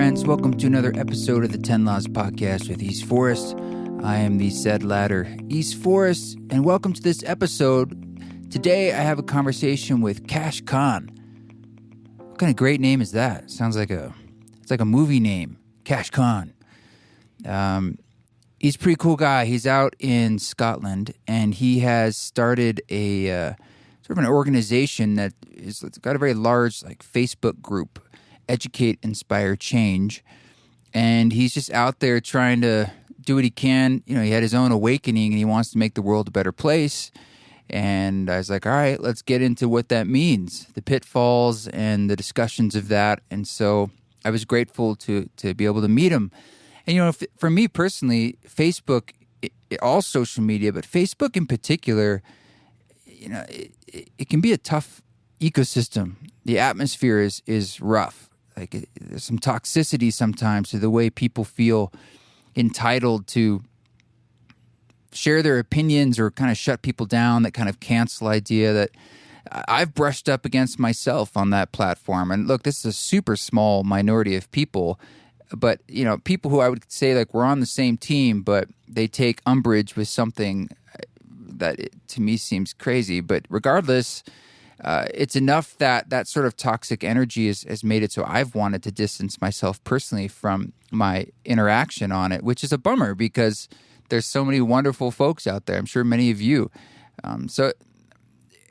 friends. Welcome to another episode of the 10 Laws Podcast with East Forest. I am the said latter, East Forest, and welcome to this episode. Today, I have a conversation with Kash Khan. What kind of great name is that? It's like a movie name, Kash Khan. He's a pretty cool guy. He's out in Scotland, and he has started a sort of an organization that it's got a very large Facebook group, Educate, Inspire, Change. And he's just out there trying to do what he can. You know, he had his own awakening, and he wants to make the world a better place. And I was like, all right, let's get into what that means, the pitfalls and the discussions of that. And so I was grateful to be able to meet him. And, you know, for me personally, Facebook, all social media, but Facebook in particular, you know, it can be a tough ecosystem. The atmosphere is rough. There's some toxicity sometimes to the way people feel entitled to share their opinions or kind of shut people down, that kind of cancel idea that I've brushed up against myself on that platform. And look, this is a super small minority of people, but, you know, people who I would say we're on the same team, but they take umbrage with something that to me seems crazy. But regardless, it's enough that sort of toxic energy has made it so I've wanted to distance myself personally from my interaction on it, which is a bummer because there's so many wonderful folks out there. I'm sure many of you. So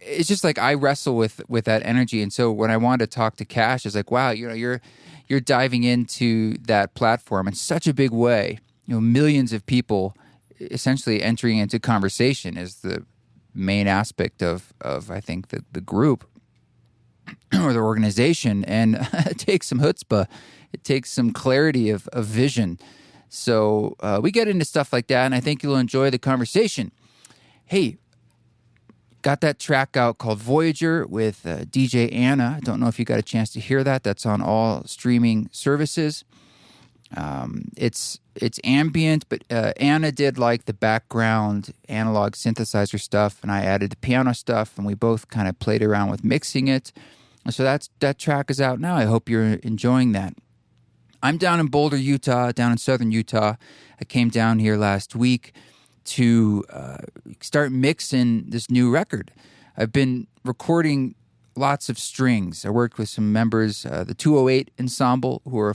it's just I wrestle with that energy. And so when I wanted to talk to Kash, it's like, wow, you know, you're diving into that platform in such a big way. You know, millions of people essentially entering into conversation is the main aspect of I think the group or the organization, and it takes some chutzpah, it takes some clarity of vision. So we get into stuff like that, and I think you'll enjoy the conversation. Hey, got that track out called Voyager with DJ Anna. I don't know if you got a chance to hear that. That's on all streaming services. It's ambient, but Anna did the background analog synthesizer stuff, and I added the piano stuff, and we both kind of played around with mixing it. And so that track is out now. I hope you're enjoying that. I'm down in Boulder, Utah, down in southern Utah. I came down here last week to start mixing this new record. I've been recording lots of strings. I worked with some members, the 208 Ensemble, who are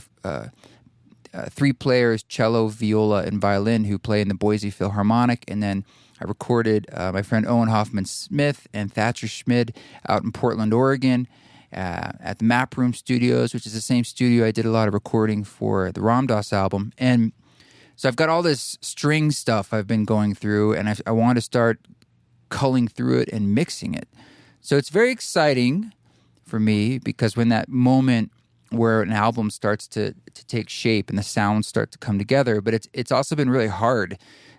3 players, cello, viola, and violin, who play in the Boise Philharmonic. And then I recorded my friend Owen Hoffman-Smith and Thatcher Schmid out in Portland, Oregon, at the Map Room Studios, which is the same studio I did a lot of recording for the Ram Dass album. And so I've got all this string stuff I've been going through, and I want to start culling through it and mixing it. So it's very exciting for me because when that moment where an album starts to take shape and the sounds start to come together, but it's also been really hard.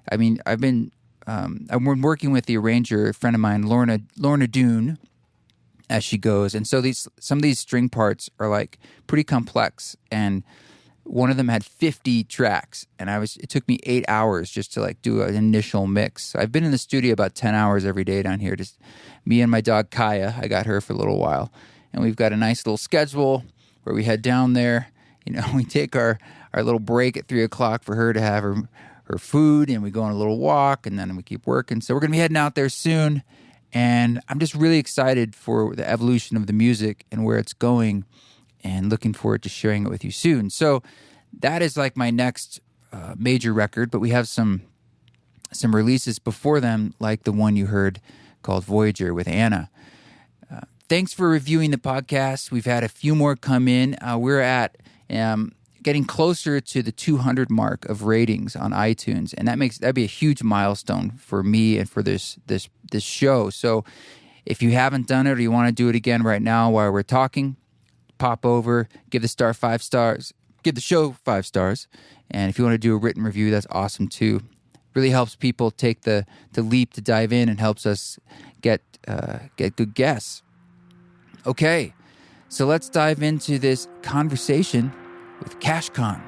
I mean, I've been working with the arranger, a friend of mine, Lorna Doone, as she goes, and so some of these string parts are pretty complex, and one of them had 50 tracks, and it took me 8 hours just to do an initial mix. I've been in the studio about 10 hours every day down here, just me and my dog Kaya. I got her for a little while, and we've got a nice little schedule where we head down there. You know, we take our little break at 3 o'clock for her to have her food, and we go on a little walk, and then we keep working. So we're going to be heading out there soon, and I'm just really excited for the evolution of the music and where it's going, and looking forward to sharing it with you soon. So that is my next major record, but we have some releases before them, like the one you heard called Voyager with Anna. Thanks for reviewing the podcast. We've had a few more come in. We're at getting closer to the 200 mark of ratings on iTunes, and that'd be a huge milestone for me and for this show. So if you haven't done it or you want to do it again right now while we're talking, pop over, give the show 5 stars, and if you want to do a written review, that's awesome too. Really helps people take the leap to dive in and helps us get good guests. Okay, so let's dive into this conversation with Kash Khan.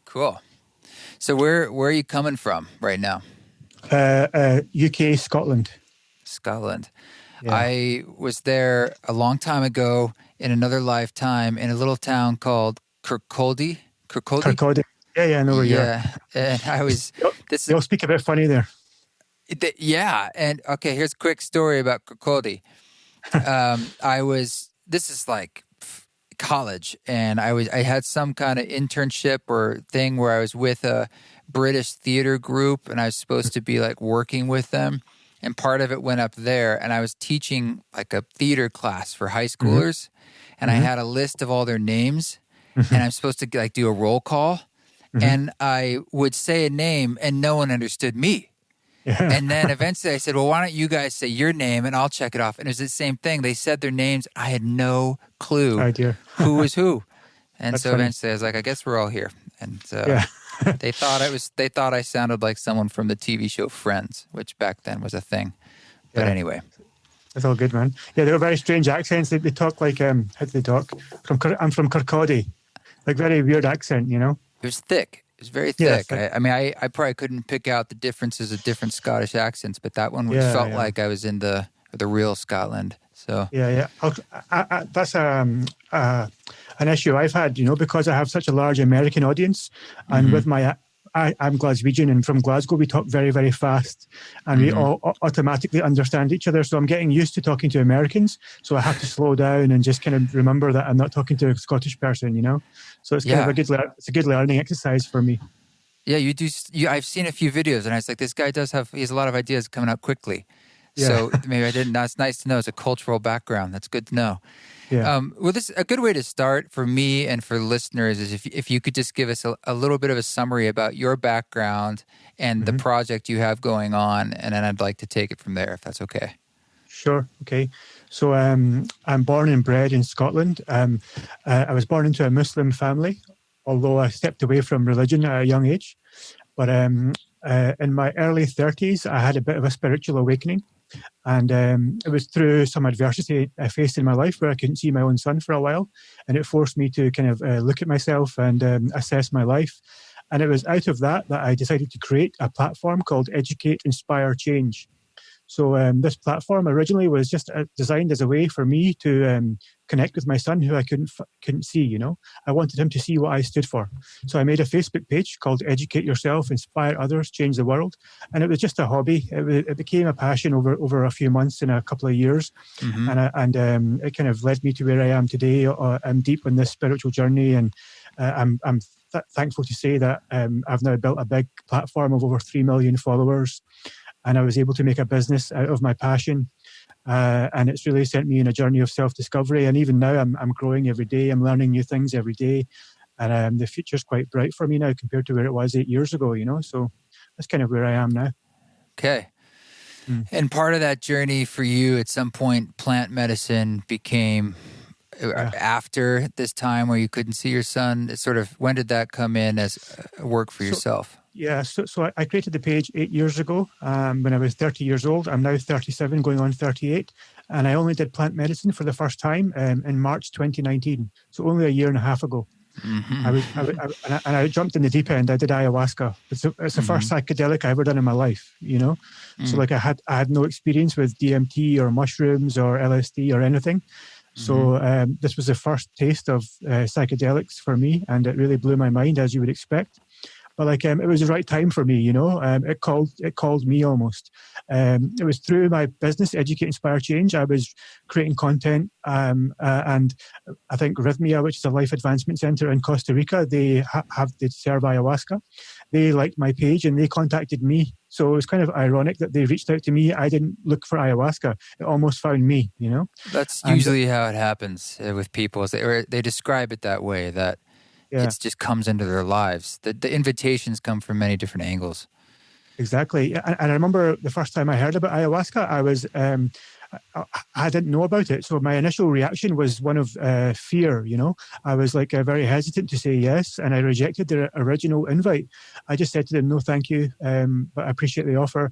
Cool. So where are you coming from right now? UK, Scotland. Scotland. Yeah. I was there a long time ago in another lifetime in a little town called Kirkcaldy. Kirkcaldy? Kirkcaldy. Yeah, I know where you are. Yeah. And I was this They all speak a bit funny there. yeah, and okay, here's a quick story about Kirkcaldy. This is like college, and I had some kind of internship or thing where I was with a British theater group, and I was supposed to be like working with them, and part of it went up there, and I was teaching like a theater class for high Mm-hmm. schoolers, and I Mm-hmm. had a list of all their names, Mm-hmm. and I'm supposed to like do a roll call, Mm-hmm. and I would say a name, and no one understood me. Yeah. And then eventually I said, well, why don't you guys say your name and I'll check it off. And it was the same thing. They said their names. I had no clue Oh dear. who was who. And That's so funny. eventually I was like, I guess we're all here. And Yeah. they thought I sounded like someone from the TV show Friends, which back then was a thing. But Yeah. anyway. That's all good, man. Yeah, they were very strange accents. They talk like how do they talk? I'm from Kirkcaldy. Like very weird accent, you know? It was thick. It was very Yeah, thick. thick. I probably couldn't pick out the differences of different Scottish accents, but that one Yeah, felt yeah. like I was in the real Scotland. So Yeah. That's an issue I've had, you know, because I have such a large American audience, and mhm. with I'm Glaswegian, and from Glasgow we talk very, very fast, and we Mhm. all automatically understand each other. So I'm getting used to talking to Americans, so I have to slow down and just kind of remember that I'm not talking to a Scottish person, you know. So it's kind of it's a good learning exercise for me. Yeah, you do. I've seen a few videos, and I was like, this guy he has a lot of ideas coming out quickly. Yeah. So maybe I didn't. That's nice to know. It's a cultural background. That's good to know. Yeah. Well, a good way to start for me and for listeners is if you could just give us a little bit of a summary about your background and the Mhm. project you have going on, and then I'd like to take it from there, if that's okay. Sure. Okay. So I'm born and bred in Scotland. I was born into a Muslim family, although I stepped away from religion at a young age. But in my early 30s, I had a bit of a spiritual awakening. And it was through some adversity I faced in my life where I couldn't see my own son for a while. And it forced me to kind of look at myself and assess my life. And it was out of that I decided to create a platform called Educate, Inspire, Change. So this platform originally was just designed as a way for me to connect with my son, who I couldn't see. You know, I wanted him to see what I stood for. So I made a Facebook page called "Educate Yourself, Inspire Others, Change the World," and it was just a hobby. It became a passion over a few months and a couple of years, Mm-hmm. and it kind of led me to where I am today. I'm deep in this spiritual journey, and I'm thankful to say that I've now built a big platform of over 3 million followers. And I was able to make a business out of my passion. And it's really sent me on a journey of self-discovery. And even now, I'm growing every day. I'm learning new things every day. And the future's quite bright for me now compared to where it was 8 years ago, you know. So that's kind of where I am now. Okay. Mm. And part of that journey for you, at some point, plant medicine became after this time where you couldn't see your son. Sort of, when did that come in as work for yourself? Yeah, so I created the page 8 years ago when I was 30 years old. I'm now 37, going on 38. And I only did plant medicine for the first time in March 2019. So only a year and a half ago. Mm-hmm. I jumped in the deep end. I did ayahuasca. It's the first psychedelic I ever done in my life, you know? So like I had no experience with DMT or mushrooms or LSD or anything. So this was the first taste of psychedelics for me. And it really blew my mind, as you would expect. But like it was the right time for me, you know. It called me almost. It was through my business, Educate, Inspire, Change. I was creating content, and I think Rhythmia, which is a life advancement center in Costa Rica, they serve ayahuasca. They liked my page and they contacted me. So it was kind of ironic that they reached out to me. I didn't look for ayahuasca; it almost found me, you know. That's usually how it happens with people. Is they describe it that way, that it just comes into their lives. The invitations come from many different angles. Exactly. And I remember the first time I heard about ayahuasca, I didn't know about it. So my initial reaction was one of fear, you know. I was like very hesitant to say yes, and I rejected the original invite. I just said to them, no, thank you, but I appreciate the offer.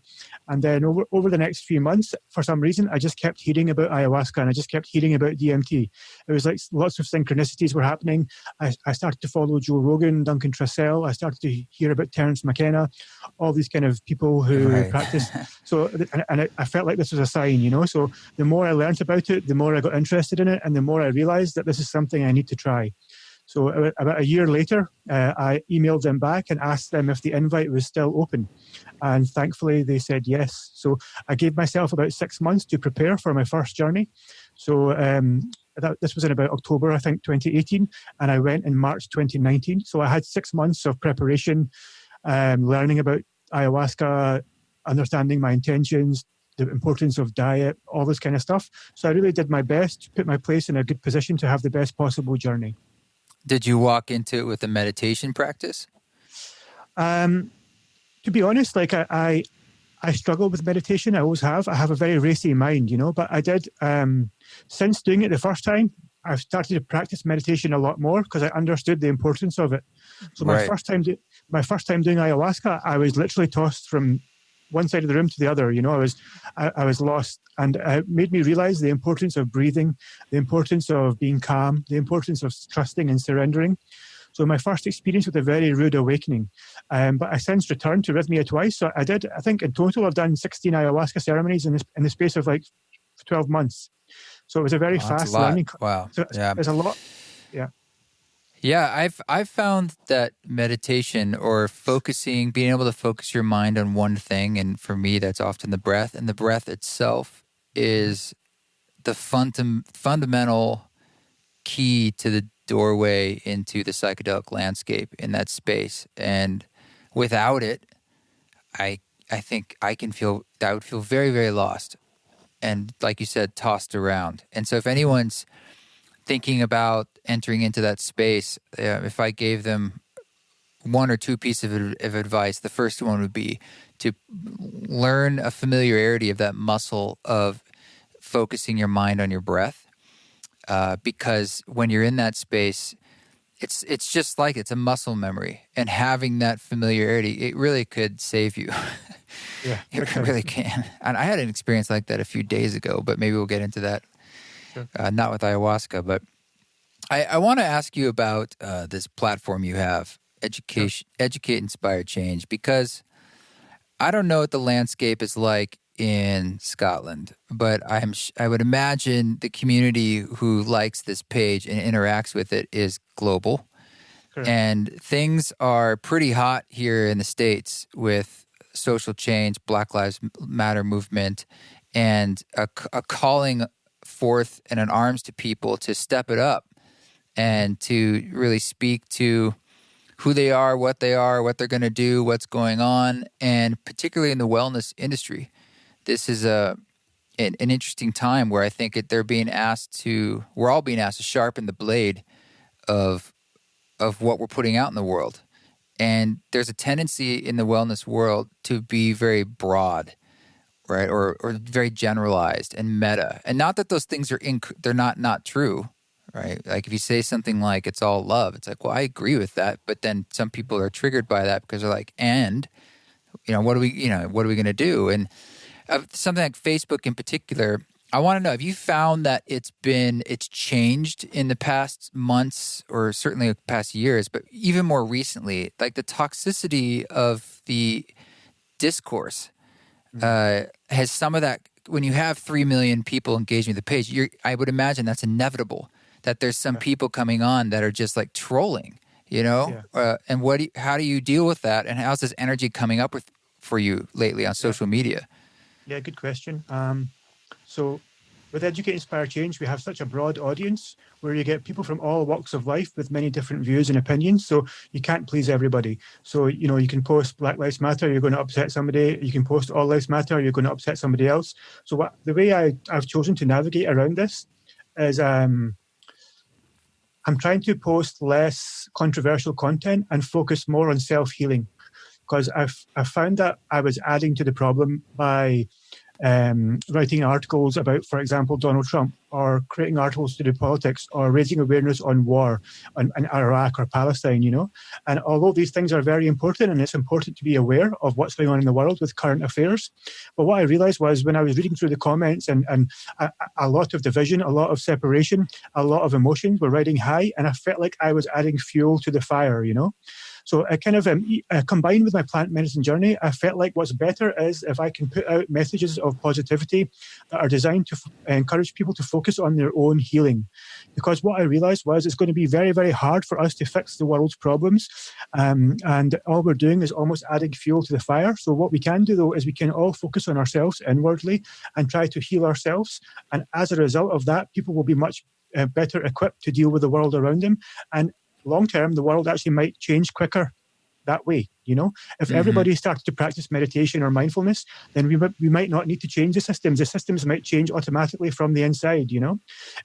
And then over the next few months, for some reason, I just kept hearing about ayahuasca and I just kept hearing about DMT. It was like lots of synchronicities were happening. I started to follow Joe Rogan, Duncan Trussell. I started to hear about Terence McKenna, all these kind of people who Right. practice. So, and I felt like this was a sign, you know. So the more I learned about it, the more I got interested in it, and the more I realized that this is something I need to try. So about a year later, I emailed them back and asked them if the invite was still open. And thankfully, they said yes. So I gave myself about 6 months to prepare for my first journey. So this was in about October, I think, 2018. And I went in March 2019. So I had 6 months of preparation, learning about ayahuasca, understanding my intentions, the importance of diet, all this kind of stuff. So I really did my best to put my place in a good position to have the best possible journey. Did you walk into it with a meditation practice? To be honest, like I struggle with meditation. I always have. I have a very racy mind, you know. But I did since doing it the first time. I've started to practice meditation a lot more because I understood the importance of it. So my Right. first time doing ayahuasca, I was literally tossed from one side of the room to the other. You know, I was lost, and it made me realize the importance of breathing, the importance of being calm, the importance of trusting and surrendering. So my first experience was a very rude awakening, but I since returned to Rhythmia twice. So I think in total I've done 16 ayahuasca ceremonies in the space of like 12 months. So it was a very That's a fast lot. learning. Wow. So Yeah. there's a lot. Yeah. Yeah, I've found that meditation or focusing, being able to focus your mind on one thing, and for me that's often the breath, and the breath itself is the fundamental key to the doorway into the psychedelic landscape in that space. And without it, I think I would feel very, very lost. And like you said, tossed around. And so if anyone's thinking about entering into that space, if I gave them one or two pieces of advice, the first one would be to learn a familiarity of that muscle of focusing your mind on your breath. Because when you're in that space, it's just like it's a muscle memory, and having that familiarity, it really could save you. Yeah. It Okay. really can. And I had an experience like that a few days ago, but maybe we'll get into that. Sure. Not with ayahuasca, but I want to ask you about this platform you have, Sure. Educate, Inspire, Change, because I don't know what the landscape is like in Scotland, but I would imagine the community who likes this page and interacts with it is global. Correct. And things are pretty hot here in the States with social change, Black Lives Matter movement, and a calling forth and an arms to people to step it up and to really speak to who they are, what they're going to do, what's going on, and particularly in the wellness industry. This is an interesting time where I think we're all being asked to sharpen the blade of what we're putting out in the world. And there's a tendency in the wellness world to be very broad, right, or very generalized and meta. And not that those things are they're not true, right? Like if you say something like it's all love, it's like, well, I agree with that, but then some people are triggered by that because they're like, and what are we going to do? And something like Facebook in particular, I want to know, have you found that it's changed in the past months or certainly the past years, but even more recently, like the toxicity of the discourse has some of that, when you have 3 million people engaging with the page, I would imagine that's inevitable, that there's some people coming on that are just like trolling, Yeah. and how do you deal with that? And how's this energy coming up for you lately on social media? Yeah, good question. So with Educate, Inspire, Change, we have such a broad audience where you get people from all walks of life with many different views and opinions. So you can't please everybody. So, you can post Black Lives Matter, you're going to upset somebody. You can post All Lives Matter, you're going to upset somebody else. So the way I've chosen to navigate around this is I'm trying to post less controversial content and focus more on self-healing, because I've found that I was adding to the problem by writing articles about, for example, Donald Trump, or creating articles to do politics, or raising awareness on war in Iraq or Palestine, And although these things are very important, and it's important to be aware of what's going on in the world with current affairs, but what I realized was when I was reading through the comments, and a lot of division, a lot of separation, a lot of emotions were riding high, and I felt like I was adding fuel to the fire, So I kind of combined with my plant medicine journey, I felt like what's better is if I can put out messages of positivity that are designed to encourage people to focus on their own healing. Because what I realized was it's going to be very, very hard for us to fix the world's problems. And all we're doing is almost adding fuel to the fire. So what we can do, though, is we can all focus on ourselves inwardly and try to heal ourselves. And as a result of that, people will be much better equipped to deal with the world around them. And long term, the world actually might change quicker that way. If everybody started to practice meditation or mindfulness, then we might not need to change the systems. The systems might change automatically from the inside.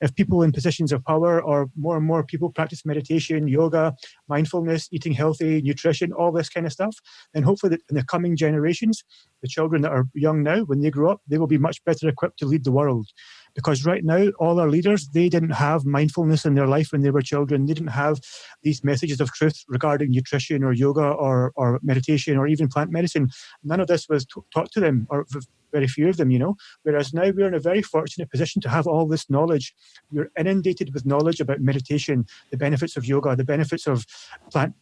If people in positions of power, or more and more people practice meditation, yoga, mindfulness, eating healthy, nutrition, all this kind of stuff, then hopefully that in the coming generations, the children that are young now, when they grow up, they will be much better equipped to lead the world. Because right now, all our leaders, they didn't have mindfulness in their life when they were children. They didn't have these messages of truth regarding nutrition or yoga or meditation or even plant medicine. None of this was taught to them, or very few of them, Whereas now we're in a very fortunate position to have all this knowledge. We're inundated with knowledge about meditation, the benefits of yoga, the benefits of plant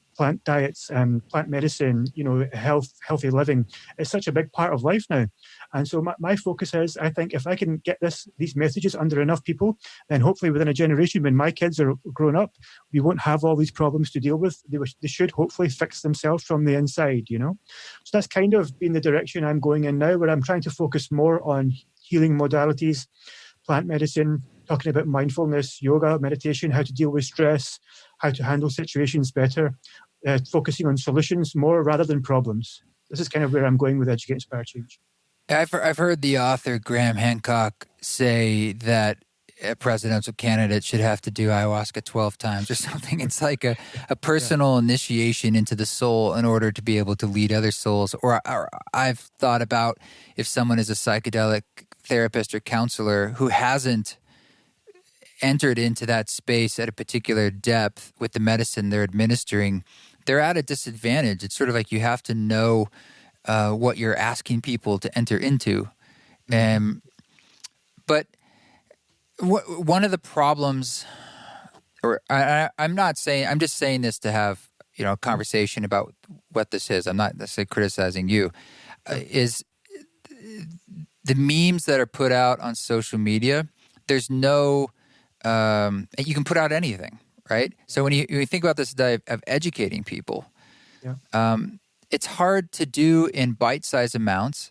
diets, plant medicine, healthy living. It's such a big part of life now. And so my focus is, I think if I can get these messages under enough people, then hopefully within a generation, when my kids are grown up, we won't have all these problems to deal with. They should hopefully fix themselves from the inside, So that's kind of been the direction I'm going in now, where I'm trying to focus more on healing modalities, plant medicine, talking about mindfulness, yoga, meditation, how to deal with stress, how to handle situations better, focusing on solutions more rather than problems. This is kind of where I'm going with Educate Inspire Change. I've heard the author Graham Hancock say that a presidential candidate should have to do ayahuasca 12 times or something. It's like a personal initiation into the soul in order to be able to lead other souls. Or I've thought about if someone is a psychedelic therapist or counselor who hasn't entered into that space at a particular depth with the medicine they're administering, they're at a disadvantage. It's sort of like you have to know what you're asking people to enter into. But one of the problems, or I'm just saying this to have a conversation about what this is. I'm not necessarily criticizing you. Is the memes that are put out on social media? There's no, you can put out anything, right? So when you think about this idea of educating people, it's hard to do in bite-sized amounts,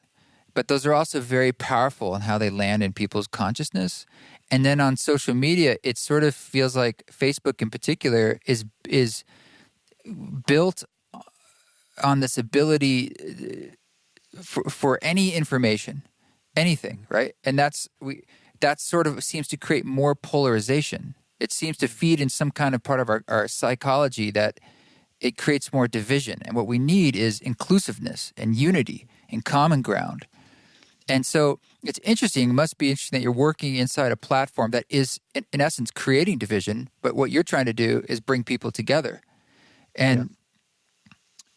but those are also very powerful in how they land in people's consciousness. And then on social media, it sort of feels like Facebook in particular is built on this ability for any information, anything, right? And that sort of seems to create more polarization. It seems to feed in some kind of part of our psychology that it creates more division. And what we need is inclusiveness and unity and common ground. And so it's interesting. It must be interesting that you're working inside a platform that is, in essence, creating division. But what you're trying to do is bring people together. And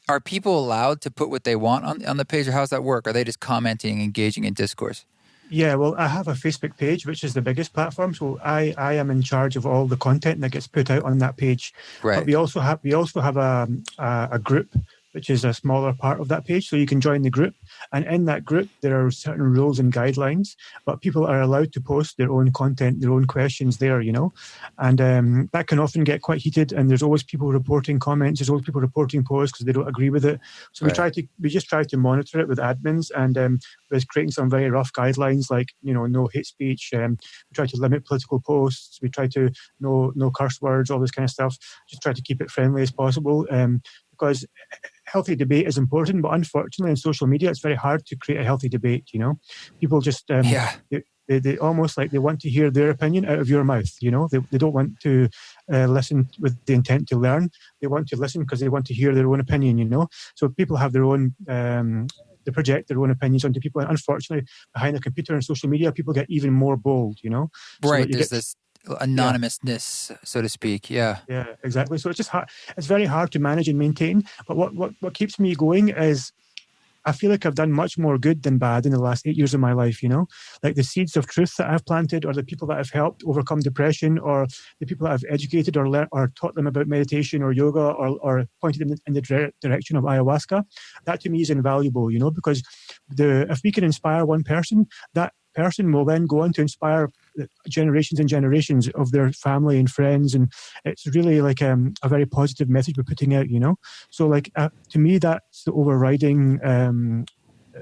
are people allowed to put what they want on the page, or how does that work? Are they just commenting, engaging in discourse? Yeah, well, I have a Facebook page, which is the biggest platform. So I am in charge of all the content that gets put out on that page. Right. But we also have a group, which is a smaller part of that page. So you can join the group. And in that group, there are certain rules and guidelines, but people are allowed to post their own content, their own questions there, And that can often get quite heated. And there's always people reporting comments. There's always people reporting posts because they don't agree with it. So we just try to monitor it with admins, and with creating some very rough guidelines like, no hate speech. We try to limit political posts. We try to no curse words, all this kind of stuff. Just try to keep it friendly as possible. Because healthy debate is important, but unfortunately in social media, it's very hard to create a healthy debate, People just, they almost like they want to hear their opinion out of your mouth, They don't want to listen with the intent to learn. They want to listen because they want to hear their own opinion, So people have their own they project their own opinions onto people. And unfortunately, behind the computer and social media, people get even more bold, so that Right. you There's get, this yeah, anonymousness, so to speak. Yeah. yeah, exactly. So it's just hard. It's very hard to manage and maintain. But what keeps me going is I feel like I've done much more good than bad in the last 8 years of my life, like the seeds of truth that I've planted, or the people that I've helped overcome depression, or the people that I've educated or learned or taught them about meditation or yoga, or pointed them in the direction of ayahuasca. That to me is invaluable, because if we can inspire one person, that person will then go on to inspire generations and generations of their family and friends. And it's really like a very positive message we're putting out, So like to me, that's the overriding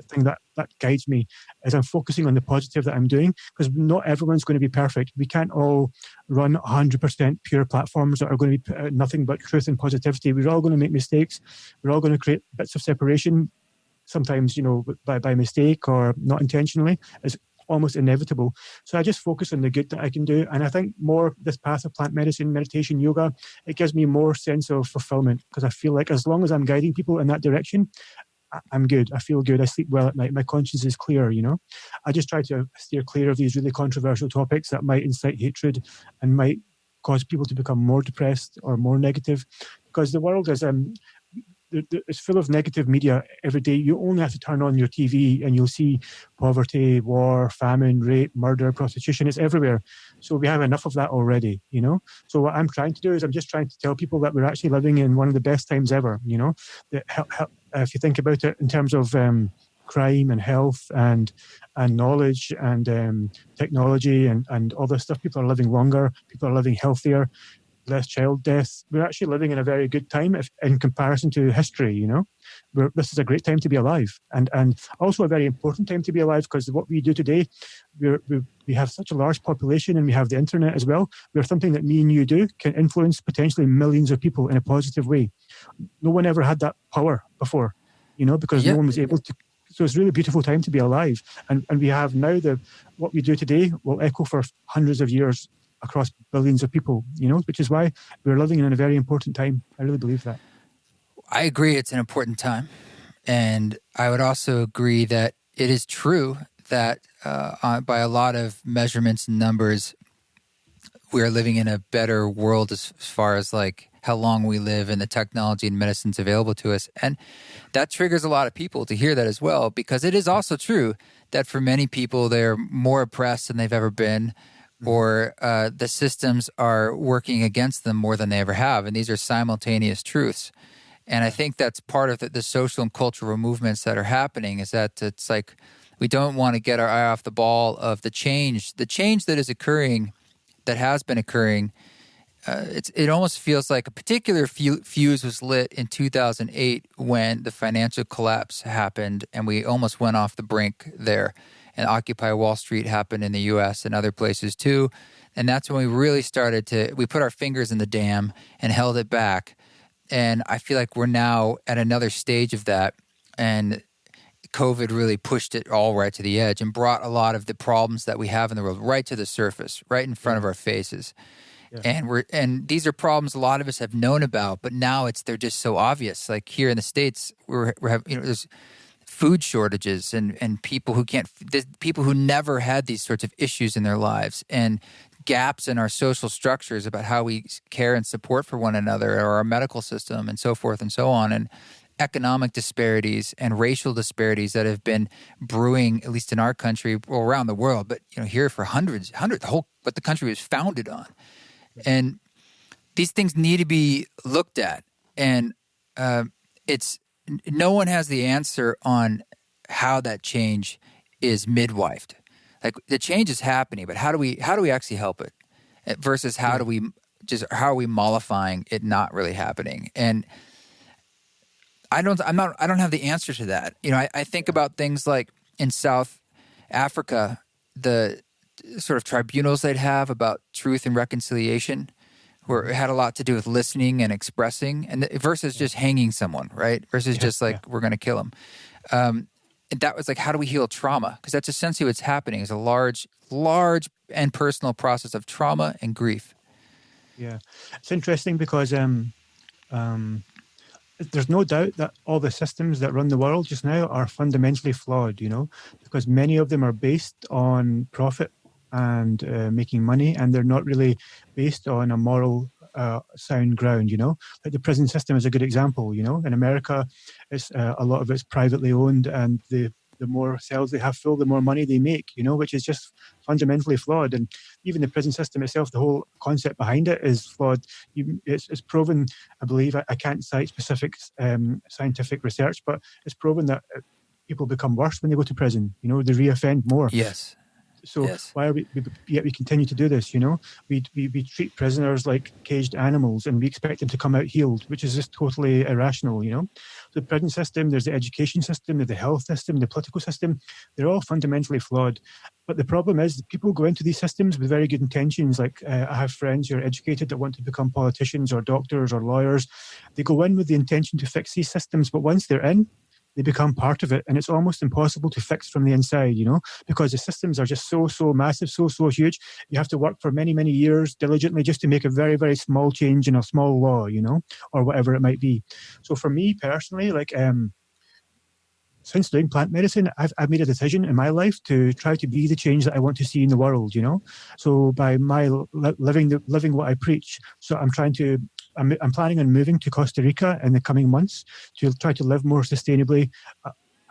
thing that guides me, as I'm focusing on the positive that I'm doing, because not everyone's going to be perfect. We can't all run 100% pure platforms that are going to be nothing but truth and positivity. We're all going to make mistakes. We're all going to create bits of separation, sometimes, by mistake or not intentionally. It's almost inevitable. So I just focus on the good that I can do. And I think more this path of plant medicine, meditation, yoga, it gives me more sense of fulfillment, because I feel like as long as I'm guiding people in that direction, I'm good. I feel good. I sleep well at night. My conscience is clear, I just try to steer clear of these really controversial topics that might incite hatred and might cause people to become more depressed or more negative, because the world is it's full of negative media every day. You only have to turn on your TV and you'll see poverty, war, famine, rape, murder, prostitution. It's everywhere. So we have enough of that already, So what I'm trying to do is I'm just trying to tell people that we're actually living in one of the best times ever, That if you think about it in terms of crime and health and knowledge and technology and all this stuff, people are living longer, people are living healthier, less child deaths. We're actually living in a very good time in comparison to history, this is a great time to be alive, and also a very important time to be alive, because what we do today, we have such a large population, and we have the internet as well, where something that me and you do can influence potentially millions of people in a positive way. No one ever had that power before, because no Yeah. one was able to. So it's a really beautiful time to be alive. And we have now what we do today will echo for hundreds of years across billions of people, which is why we're living in a very important time. I really believe that. I agree it's an important time. And I would also agree that it is true that by a lot of measurements and numbers, we're living in a better world as far as like how long we live and the technology and medicines available to us. And that triggers a lot of people to hear that as well, because it is also true that for many people, they're more oppressed than they've ever been, or the systems are working against them more than they ever have. And these are simultaneous truths. And I think that's part of the social and cultural movements that are happening, is that it's like we don't want to get our eye off the ball of the change that is occurring, that has been occurring. It almost feels like a particular fuse was lit in 2008 when the financial collapse happened, and we almost went off the brink there. And Occupy Wall Street happened in the U.S. and other places too. And that's when we really we put our fingers in the dam and held it back. And I feel like we're now at another stage of that. And COVID really pushed it all right to the edge and brought a lot of the problems that we have in the world right to the surface, right in front of our faces. Yeah. And these are problems a lot of us have known about, but now they're just so obvious. Like here in the States, we're having, there's food shortages and people who never had these sorts of issues in their lives, and gaps in our social structures about how we care and support for one another, or our medical system, and so forth and so on, and economic disparities and racial disparities that have been brewing, at least in our country, or around the world, but here for hundreds, what the country was founded on. And these things need to be looked at, and no one has the answer on how that change is midwifed. Like the change is happening, but how do we actually help it? Versus how are we mollifying it not really happening? And I don't have the answer to that. I think about things like in South Africa, the sort of tribunals they'd have about truth and reconciliation, where it had a lot to do with listening and expressing, and versus just hanging someone, right? Versus just like we're going to kill them. And that was like, how do we heal trauma? Because that's essentially what's happening, is a large and personal process of trauma and grief. Yeah, it's interesting because there's no doubt that all the systems that run the world just now are fundamentally flawed, because many of them are based on profit and making money, and they're not really based on a moral, sound ground. Like the prison system is a good example. In America, it's a lot of it's privately owned, and the more cells they have full, the more money they make. Which is just fundamentally flawed. And even the prison system itself, the whole concept behind it is flawed. It's proven, I believe, I can't cite specific scientific research, but it's proven that people become worse when they go to prison. They reoffend more. Yes. So Yes. why are yet we continue to do this? We treat prisoners like caged animals, and we expect them to come out healed, which is just totally irrational. The prison system, there's the education system, there's the health system, the political system. They're all fundamentally flawed. But the problem is that people go into these systems with very good intentions. Like I have friends who are educated that want to become politicians or doctors or lawyers. They go in with the intention to fix these systems, but once they're in, they become part of it, and it's almost impossible to fix from the inside, because the systems are just so massive, so huge. You have to work for many years diligently just to make a very, very small change in a small law, or whatever it might be. So for me personally, like since doing plant medicine, I've made a decision in my life to try to be the change that I want to see in the world. So by my living what I preach, so I'm planning on moving to Costa Rica in the coming months to try to live more sustainably.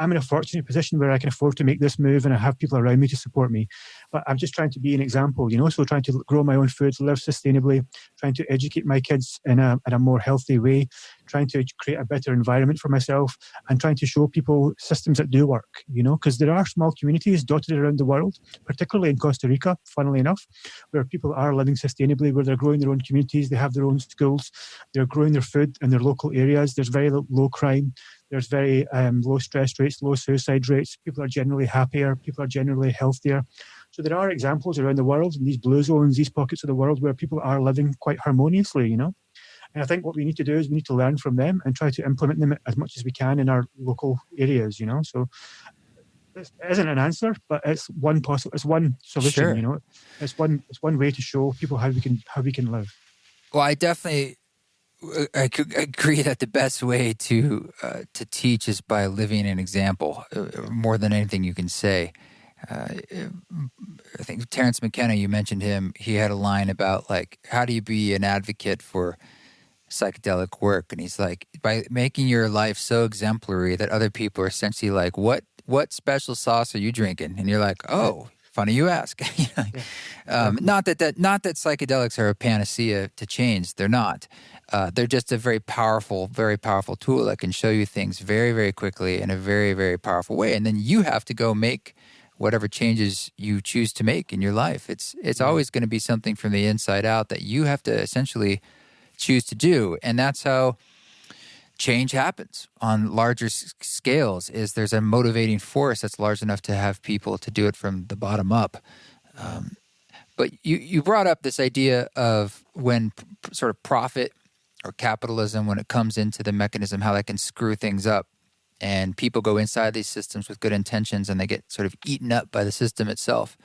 I'm in a fortunate position where I can afford to make this move, and I have people around me to support me. But I'm just trying to be an example, so trying to grow my own food, live sustainably, trying to educate my kids in a more healthy way, trying to create a better environment for myself, and trying to show people systems that do work, because there are small communities dotted around the world, particularly in Costa Rica, funnily enough, where people are living sustainably, where they're growing their own communities, they have their own schools, they're growing their food in their local areas, there's very low crime, there's very low stress rates, low suicide rates. People are generally happier. People are generally healthier. So there are examples around the world in these blue zones, these pockets of the world where people are living quite harmoniously, And I think what we need to do is we need to learn from them and try to implement them as much as we can in our local areas, So it isn't an answer, but it's one solution, Sure. It's one way to show people how we can live. Well, I definitely I could agree that the best way to teach is by living an example, more than anything you can say. I think Terrence McKenna, you mentioned him. He had a line about like, how do you be an advocate for psychedelic work? And he's like, by making your life so exemplary that other people are essentially like, what special sauce are you drinking? And you're like, oh, funny you ask. Not that psychedelics are a panacea to change. They're not. They're just a very powerful tool that can show you things very, very quickly in a very, very powerful way. And then you have to go make whatever changes you choose to make in your life. It's always going to be something from the inside out that you have to essentially choose to do. And that's how change happens on larger scales, is there's a motivating force that's large enough to have people to do it from the bottom up. But you brought up this idea of when sort of profit or capitalism, when it comes into the mechanism, how that can screw things up. And people go inside these systems with good intentions and they get sort of eaten up by the system itself.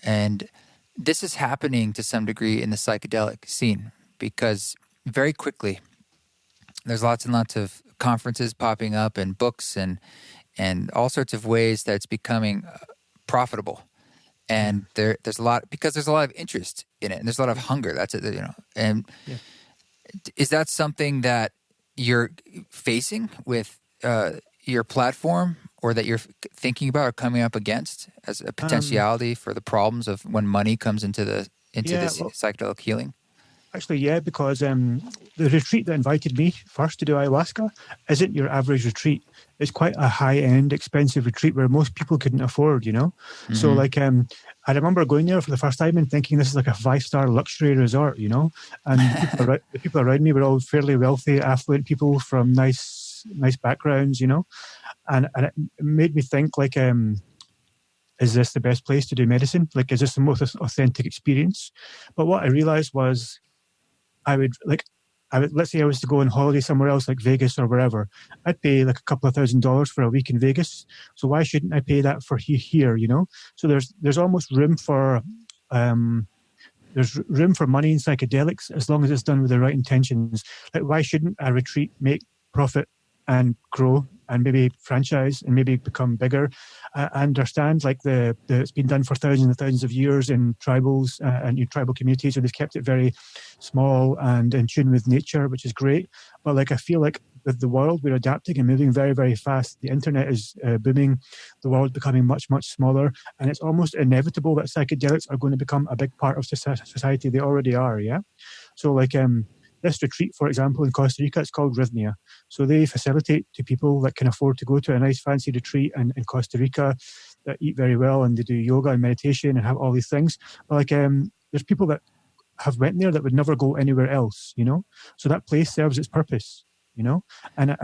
And this is happening to some degree in the psychedelic scene because very quickly there's lots and lots of conferences popping up and books and all sorts of ways that it's becoming profitable. And there's a lot of interest in it, and there's a lot of hunger. That's it, And is that something that you're facing with your platform, or that you're thinking about or coming up against as a potentiality for the problems of when money comes into this psychedelic healing? Actually, yeah, because the retreat that invited me first to do ayahuasca isn't your average retreat. It's quite a high-end, expensive retreat where most people couldn't afford, Mm-hmm. So, like, I remember going there for the first time and thinking this is like a 5-star luxury resort, And the people around me were all fairly wealthy, affluent people from nice backgrounds, And it made me think, like, is this the best place to do medicine? Like, is this the most authentic experience? But what I realized was, let's say I was to go on holiday somewhere else, like Vegas or wherever. I'd pay like a couple of $1,000s for a week in Vegas. So why shouldn't I pay that for here? So there's almost room for there's room for money in psychedelics as long as it's done with the right intentions. Like, why shouldn't a retreat make profit and grow and maybe franchise and maybe become bigger. I understand like the it's been done for thousands and thousands of years in tribals and in tribal communities, so they've kept it very small and in tune with nature, which is great. But like I feel like with the world, we're adapting and moving very, very fast. The internet is booming, the world becoming much, much smaller, and it's almost inevitable that psychedelics are going to become a big part of society. They already are, yeah. So like this retreat, for example, in Costa Rica, it's called Rhythmia. So they facilitate to people that can afford to go to a nice fancy retreat in Costa Rica, that eat very well and they do yoga and meditation and have all these things. But like there's people that have went there that would never go anywhere else, you know. So that place serves its purpose, you know. And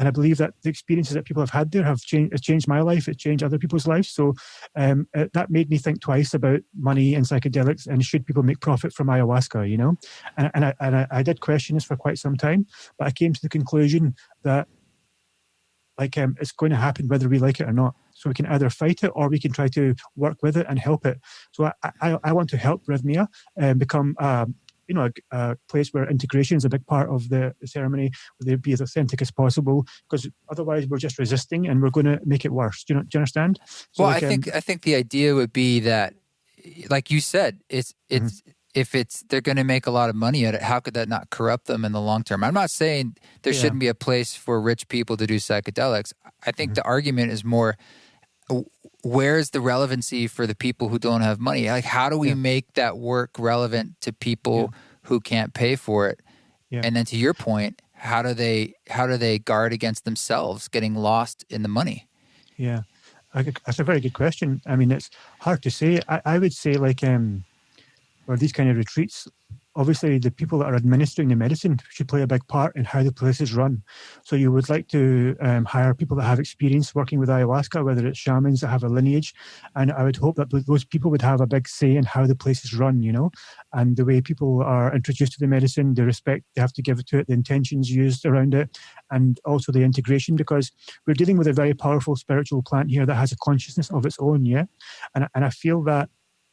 I believe that the experiences that people have had there have changed. It's changed my life. It's changed other people's lives. So that made me think twice about money and psychedelics and should people make profit from ayahuasca, you know. And I did question this for quite some time, but I came to the conclusion that like it's going to happen whether we like it or not. So we can either fight it or we can try to work with it and help it. So I want to help Rhythmia become you know, a place where integration is a big part of the ceremony, where they be as authentic as possible, because otherwise we're just resisting and we're going to make it worse. Do you understand? So Well, like, I think the idea would be that, like you said, it's if they're going to make a lot of money at it, how could that not corrupt them in the long term? I'm not saying there Yeah. shouldn't be a place for rich people to do psychedelics. I think the argument is more, where's the relevancy for the people who don't have money? Like, how do we make that work relevant to people who can't pay for it? Yeah. And then to your point, how do they guard against themselves getting lost in the money? Yeah, that's a very good question. I mean, it's hard to say. I would say like or these kind of retreats, obviously the people that are administering the medicine should play a big part in how the place is run. So you would like to hire people that have experience working with ayahuasca, whether it's shamans that have a lineage, and I would hope that those people would have a big say in how the place is run, you know, and the way people are introduced to the medicine, the respect they have to give to it, the intentions used around it, and also the integration, because we're dealing with a very powerful spiritual plant here that has a consciousness of its own, yeah, and I feel that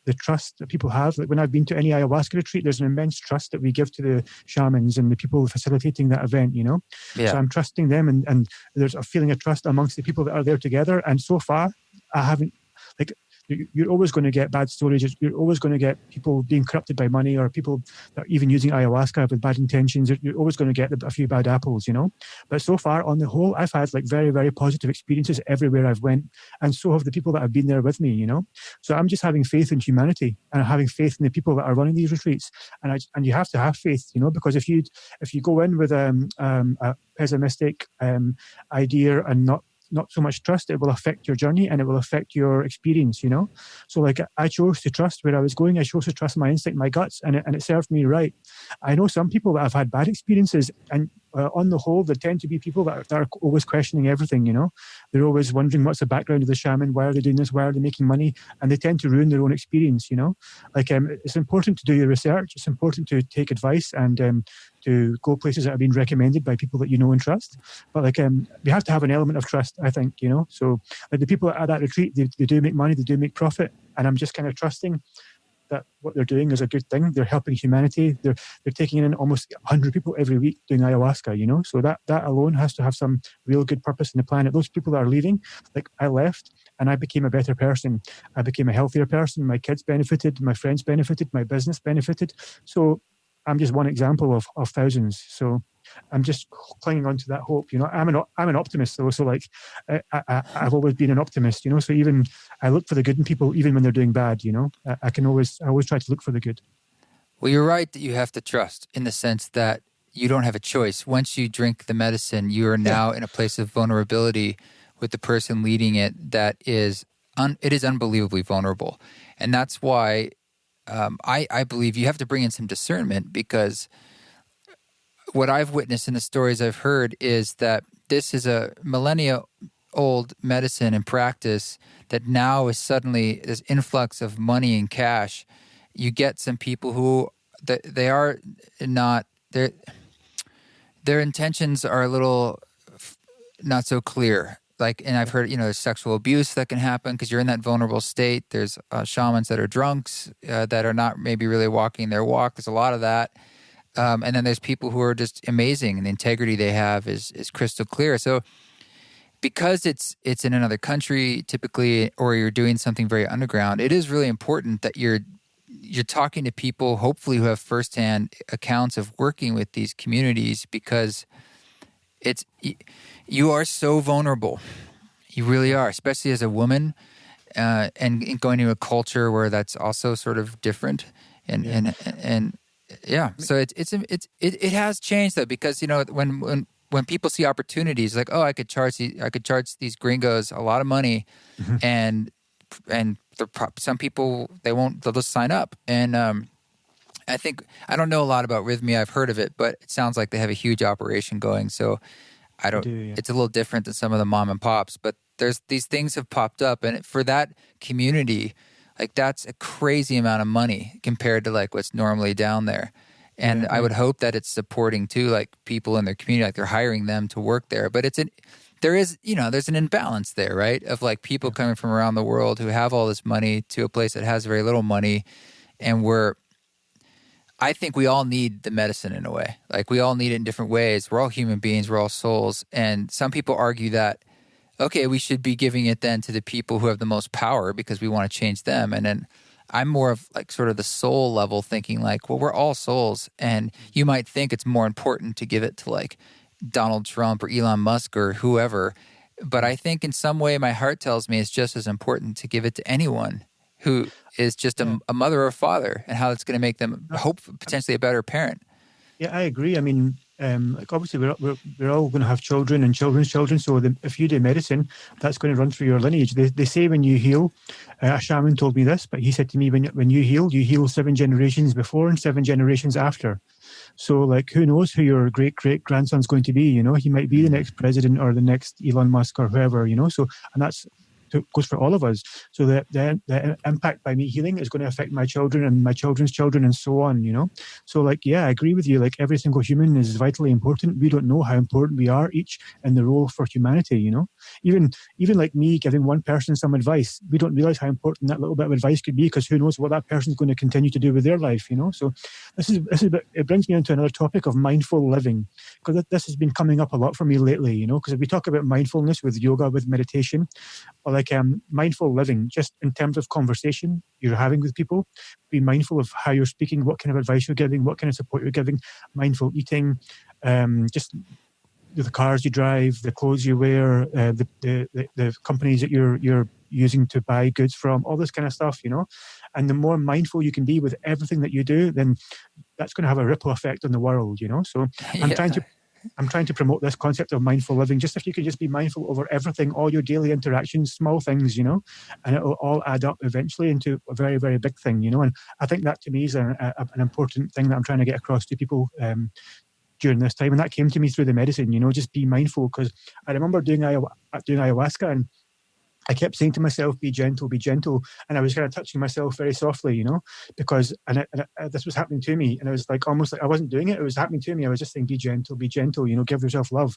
the trust that people have. Like when I've been to any ayahuasca retreat, there's an immense trust that we give to the shamans and the people facilitating that event, you know? Yeah. So I'm trusting them and there's a feeling of trust amongst the people that are there together. And so far, I haven't, like, you're always going to get bad stories. You're always going to get people being corrupted by money or people that are even using ayahuasca with bad intentions. You're always going to get a few bad apples, you know. But so far, on the whole, I've had like very, very positive experiences everywhere I've went, and so have the people that have been there with me, you know. So I'm just having faith in humanity and having faith in the people that are running these retreats. And you have to have faith, you know, because if you go in with a pessimistic idea and not so much trust, it will affect your journey and it will affect your experience, you know. So like I chose to trust where I was going. I chose to trust my instinct, my guts, and it served me right. I know some people that have had bad experiences, and on the whole, there tend to be people that are always questioning everything, you know. They're always wondering what's the background of the shaman, why are they doing this, why are they making money, and they tend to ruin their own experience, you know. Like it's important to do your research. It's important to take advice and to go places that have been recommended by people that you know and trust. But like we have to have an element of trust, I think, you know. So like the people at that retreat, they do make money, they do make profit, and I'm just kind of trusting that what they're doing is a good thing. They're helping humanity. They're taking in almost 100 people every week doing ayahuasca, you know. So that alone has to have some real good purpose in the planet. Those people that are leaving, like I left and I became a better person. I became a healthier person. My kids benefited, my friends benefited, my business benefited. So I'm just one example of thousands. So I'm just clinging on to that hope, you know. I'm an optimist though, so like I've always been an optimist, you know. So even I look for the good in people, even when they're doing bad, you know. I always try to look for the good. Well, you're right that you have to trust in the sense that you don't have a choice. Once you drink the medicine, you are now in a place of vulnerability with the person leading it that is it is unbelievably vulnerable, and that's why I believe you have to bring in some discernment, because what I've witnessed in the stories I've heard is that this is a millennia old medicine and practice that now is suddenly this influx of money and cash. You get some people who they are not, their intentions are a little not so clear. Like, and I've heard, you know, there's sexual abuse that can happen because you're in that vulnerable state. There's shamans that are drunks that are not maybe really walking their walk. There's a lot of that. And then there's people who are just amazing, and the integrity they have is crystal clear. So because it's in another country typically, or you're doing something very underground, it is really important that you're talking to people, hopefully who have firsthand accounts of working with these communities, because you are so vulnerable. You really are, especially as a woman, and going to a culture where that's also sort of different, and yeah. So it has changed though, because when people see opportunities, like, oh, I could charge these gringos a lot of money, Mhm. and some people they'll just sign up, and I think I don't know a lot about Rhythmia. I've heard of it, but it sounds like they have a huge operation going. So I They don't. do, yeah. It's a little different than some of the mom and pops, but there's these things have popped up, and for that community, like that's a crazy amount of money compared to like what's normally down there. And Yeah, I yeah. would hope that it's supporting too, like people in their community, like they're hiring them to work there. But there's an imbalance there, right? Of like people Yeah. coming from around the world who have all this money to a place that has very little money, and I think we all need the medicine in a way. Like we all need it in different ways. We're all human beings. We're all souls. And some people argue that, okay, we should be giving it then to the people who have the most power because we want to change them. And then I'm more of like sort of the soul level thinking like, well, we're all souls. And you might think it's more important to give it to like Donald Trump or Elon Musk or whoever. But I think in some way my heart tells me it's just as important to give it to anyone who is just Yeah. a mother or a father, and how it's going to make them Uh, hope potentially a better parent. Yeah, I agree. I mean, like obviously we're all going to have children and children's children. So if you do medicine, that's going to run through your lineage. They say when you heal, a shaman told me this, but he said to me, when you heal 7 generations before and 7 generations after. So like, who knows who your great great grandson's going to be? You know, he might be the next president or the next Elon Musk or whoever. You know, so and that's goes for all of us. So the impact by me healing is going to affect my children and my children's children and so on. You know, so like yeah, I agree with you. Like every single human is vitally important. We don't know how important we are each in the role for humanity. You know, even like me giving one person some advice, we don't realize how important that little bit of advice could be, because who knows what that person's going to continue to do with their life. You know, so it brings me into another topic of mindful living, because this has been coming up a lot for me lately. You know, because if we talk about mindfulness with yoga, with meditation, or like mindful living, just in terms of conversation you're having with people, be mindful of how you're speaking, what kind of advice you're giving, what kind of support you're giving, mindful eating, just the cars you drive, the clothes you wear, the companies that you're using to buy goods from, all this kind of stuff, you know. And the more mindful you can be with everything that you do, then that's going to have a ripple effect on the world, you know. So I'm Yeah. trying to I'm trying to promote this concept of mindful living. Just if you can just be mindful over everything, all your daily interactions, small things, you know, and it will all add up eventually into a very, very big thing, you know. And I think that to me is an important thing that I'm trying to get across to people during this time. And that came to me through the medicine, you know, just be mindful. Because I remember doing ayahuasca, and I kept saying to myself, be gentle, be gentle. And I was kind of touching myself very softly, you know, because, this was happening to me. And it was like, almost like I wasn't doing it. It was happening to me. I was just saying, be gentle, you know, give yourself love.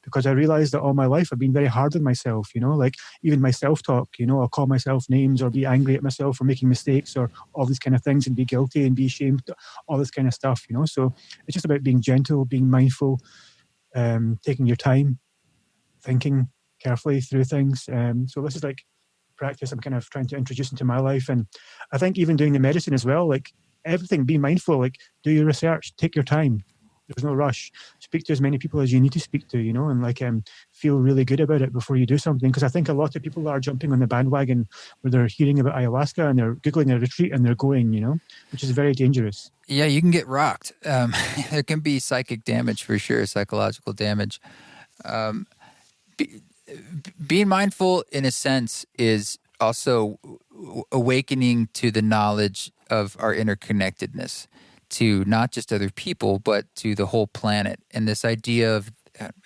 Because I realized that all my life I've been very hard on myself, you know, like even my self-talk, you know, I'll call myself names or be angry at myself for making mistakes or all these kind of things, and be guilty and be ashamed, all this kind of stuff, you know. So it's just about being gentle, being mindful, taking your time, thinking carefully through things. So this is like practice I'm kind of trying to introduce into my life. And I think even doing the medicine as well, like everything, be mindful, like do your research, take your time. There's no rush. Speak to as many people as you need to speak to, you know, and like feel really good about it before you do something. Because I think a lot of people are jumping on the bandwagon where they're hearing about ayahuasca and they're Googling a retreat and they're going, you know, which is very dangerous. Yeah, you can get rocked. There can be psychic damage for sure, psychological damage. Be, Being mindful, in a sense, is also awakening to the knowledge of our interconnectedness to not just other people, but to the whole planet. And this idea of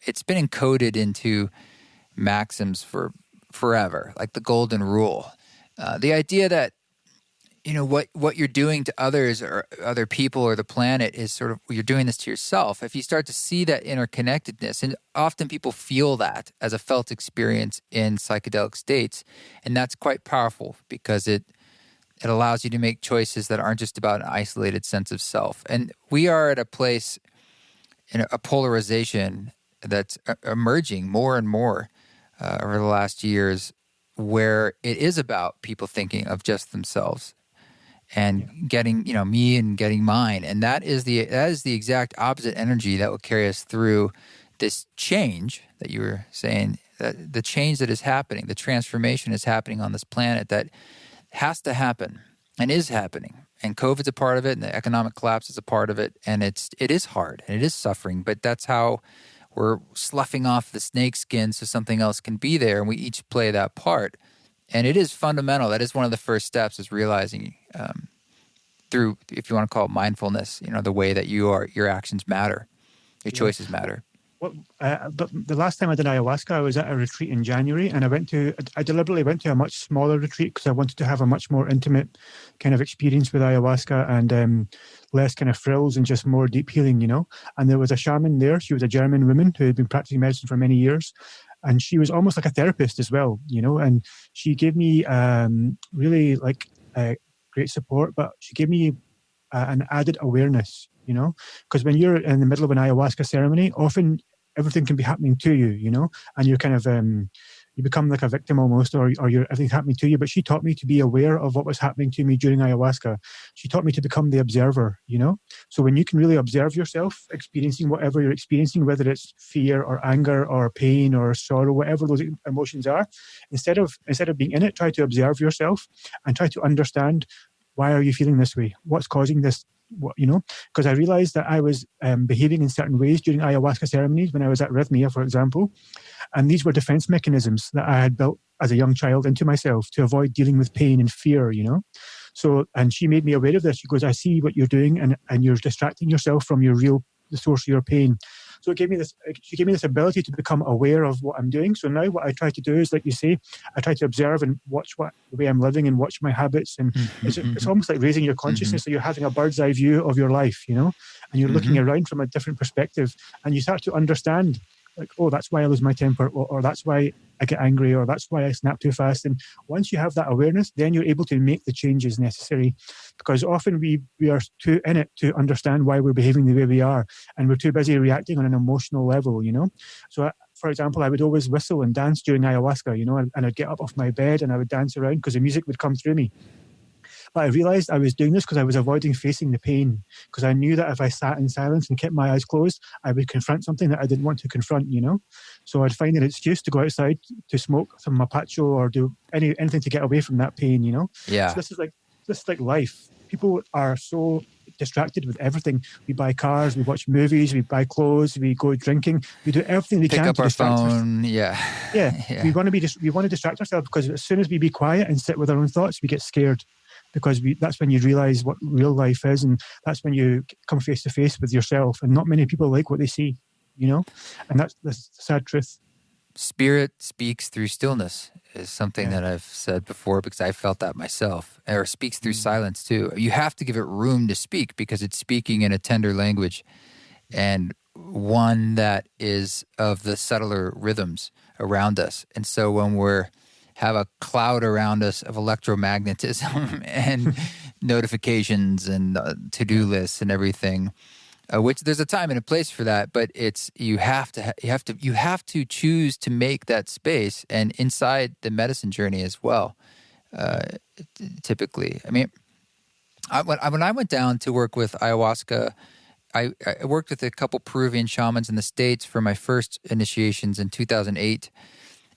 it's been encoded into maxims for forever, like the golden rule. The idea that what you're doing to others or other people or the planet is sort of, you're doing this to yourself. If you start to see that interconnectedness, and often people feel that as a felt experience in psychedelic states, and that's quite powerful because it It allows you to make choices that aren't just about an isolated sense of self. And we are at a place in a polarization that's emerging more and more over the last years, where it is about people thinking of just themselves and getting, me and getting mine. And that is the exact opposite energy that will carry us through this change that you were saying, that the change that is happening, the transformation is happening on this planet that has to happen and is happening. And COVID's a part of it, and the economic collapse is a part of it. And it is hard and it is suffering, but that's how we're sloughing off the snake skin so something else can be there. And we each play that part. And it is fundamental. That is one of the first steps, is realizing through, if you want to call it mindfulness, the way that your actions matter, your choices matter. But the last time I did ayahuasca, I was at a retreat in January, and I deliberately went to a much smaller retreat because I wanted to have a much more intimate kind of experience with ayahuasca, and less kind of frills and just more deep healing, And there was a shaman there. She was a German woman who had been practicing medicine for many years. And she was almost like a therapist as well, and she gave me really great support, but she gave me an added awareness, because when you're in the middle of an ayahuasca ceremony, often everything can be happening to you, and you're kind of, you become like a victim almost, or everything's happening to you. But she taught me to be aware of what was happening to me during ayahuasca. She taught me to become the observer, So when you can really observe yourself experiencing whatever you're experiencing, whether it's fear or anger or pain or sorrow, whatever those emotions are, instead of being in it, try to observe yourself and try to understand, why are you feeling this way? What's causing this? Because I realized that I was behaving in certain ways during ayahuasca ceremonies when I was at Rhythmia, for example. And these were defense mechanisms that I had built as a young child into myself to avoid dealing with pain and fear, So, and she made me aware of this. She goes, I see what you're doing, and you're distracting yourself from the source of your pain. So she gave me this ability to become aware of what I'm doing. So now what I try to do is, like you say, I try to observe and watch the way I'm living and watch my habits. And it's almost like raising your consciousness. So you're having a bird's eye view of your life, and you're looking around from a different perspective, and you start to understand, like, oh, that's why I lose my temper, or that's why I get angry, or that's why I snap too fast. And once you have that awareness, then you're able to make the changes necessary, because often we are too in it to understand why we're behaving the way we are, and we're too busy reacting on an emotional level, So, for example, I would always whistle and dance during ayahuasca, and I'd get up off my bed and I would dance around because the music would come through me. But I realized I was doing this because I was avoiding facing the pain, because I knew that if I sat in silence and kept my eyes closed, I would confront something that I didn't want to confront, So I'd find an excuse to go outside to smoke some mapacho or do anything to get away from that pain, Yeah. So this is like life. People are so distracted with everything. We buy cars, we watch movies, we buy clothes, we go drinking, we do everything we Pick can up to our distract phone. Yeah. Yeah. We want to distract ourselves, because as soon as we be quiet and sit with our own thoughts, we get scared, because that's when you realize what real life is, and that's when you come face to face with yourself. And not many people like what they see, and that's the sad truth. Spirit speaks through stillness is something that I've said before, because I felt that myself. Or speaks through silence too. You have to give it room to speak, because it's speaking in a tender language, and one that is of the subtler rhythms around us. And so when we're have a cloud around us of electromagnetism and notifications and to-do lists and everything, which there's a time and a place for that, but it's you have to choose to make that space, and inside the medicine journey as well. Typically, I mean, when I went down to work with ayahuasca, I worked with a couple Peruvian shamans in the States for my first initiations in 2008.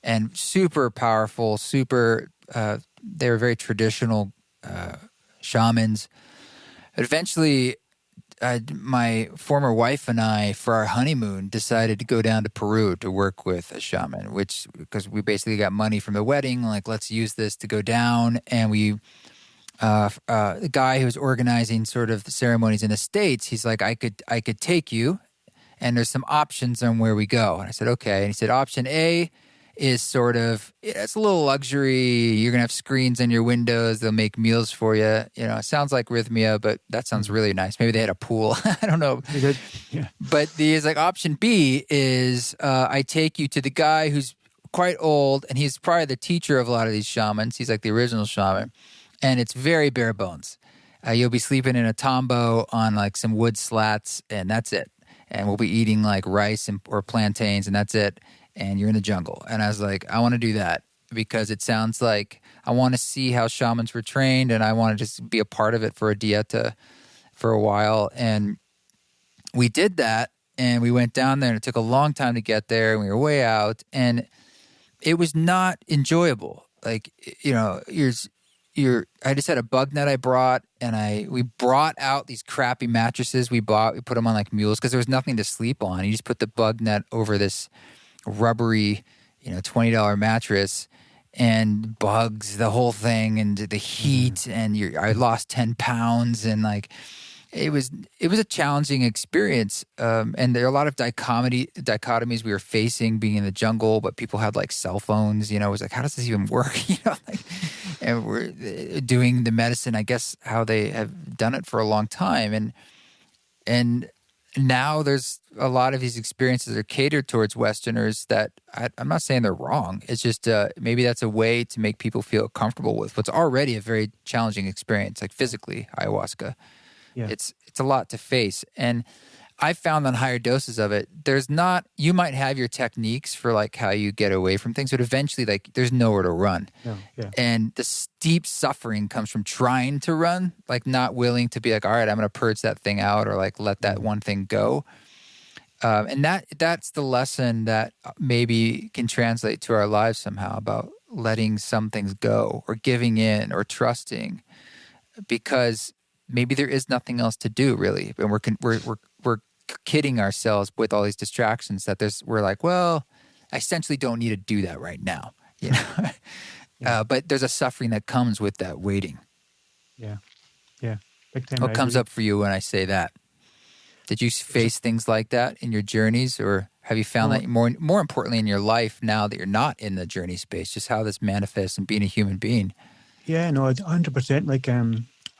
And super powerful, they were very traditional shamans. Eventually, my former wife and I, for our honeymoon, decided to go down to Peru to work with a shaman, because we basically got money from the wedding, like, let's use this to go down. And the guy who was organizing sort of the ceremonies in the States, he's like, I could take you, and there's some options on where we go. And I said, okay. And he said, option A is sort of, it's a little luxury. You're going to have screens on your windows. They'll make meals for you. It sounds like Rhythmia, but that sounds really nice. Maybe they had a pool. I don't know. They did. Yeah. But option B is I take you to the guy who's quite old, and he's probably the teacher of a lot of these shamans. He's like the original shaman. and it's very bare bones. You'll be sleeping in a tombo on like some wood slats, and that's it. And we'll be eating like rice or plantains, and that's it. And you're in the jungle. And I was like, I want to do that because it sounds like I want to see how shamans were trained, and I want to just be a part of it for a dieta for a while. And we did that, and we went down there, and it took a long time to get there, and we were way out, and it was not enjoyable. Like, you know, I just had a bug net I brought, and we brought out these crappy mattresses we bought. We put them on like mules because there was nothing to sleep on. You just put the bug net over this rubbery, $20 mattress, and bugs, the whole thing, and the heat, and I lost 10 pounds, and like it was a challenging experience. And there are a lot of dichotomies we were facing being in the jungle, but people had like cell phones, it was like, how does this even work? And we're doing the medicine, I guess, how they have done it for a long time. And now there's a lot of these experiences are catered towards Westerners that I'm not saying they're wrong. It's just maybe that's a way to make people feel comfortable with what's already a very challenging experience, like physically, ayahuasca. Yeah. It's a lot to face. And I found on higher doses of it, you might have your techniques for like how you get away from things, but eventually like there's nowhere to run. No, yeah. And the steep suffering comes from trying to run, like not willing to be like, all right, I'm going to purge that thing out or like let that one thing go. And that's the lesson that maybe can translate to our lives somehow about letting some things go or giving in or trusting, because maybe there is nothing else to do really. And we're kidding ourselves with all these distractions that we're like, well, I essentially don't need to do that right now. But there's a suffering that comes with that waiting. Yeah. Big time. What comes up for you when I say that? Did you face things like that in your journeys, or have you found that more importantly in your life now that you're not in the journey space, just how this manifests and being a human being? Yeah, no, 100%. Like,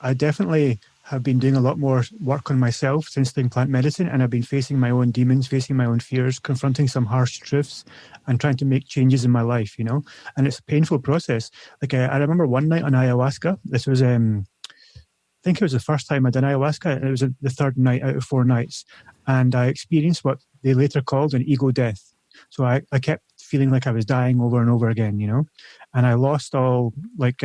I definitely have been doing a lot more work on myself since doing plant medicine, and I've been facing my own demons, facing my own fears, confronting some harsh truths, and trying to make changes in my life, and it's a painful process. Like, I remember one night on ayahuasca, this was, I think it was the first time I'd done ayahuasca, and it was the third night out of 4 nights, and I experienced what they later called an ego death. So I kept feeling like I was dying over and over again, and I lost all like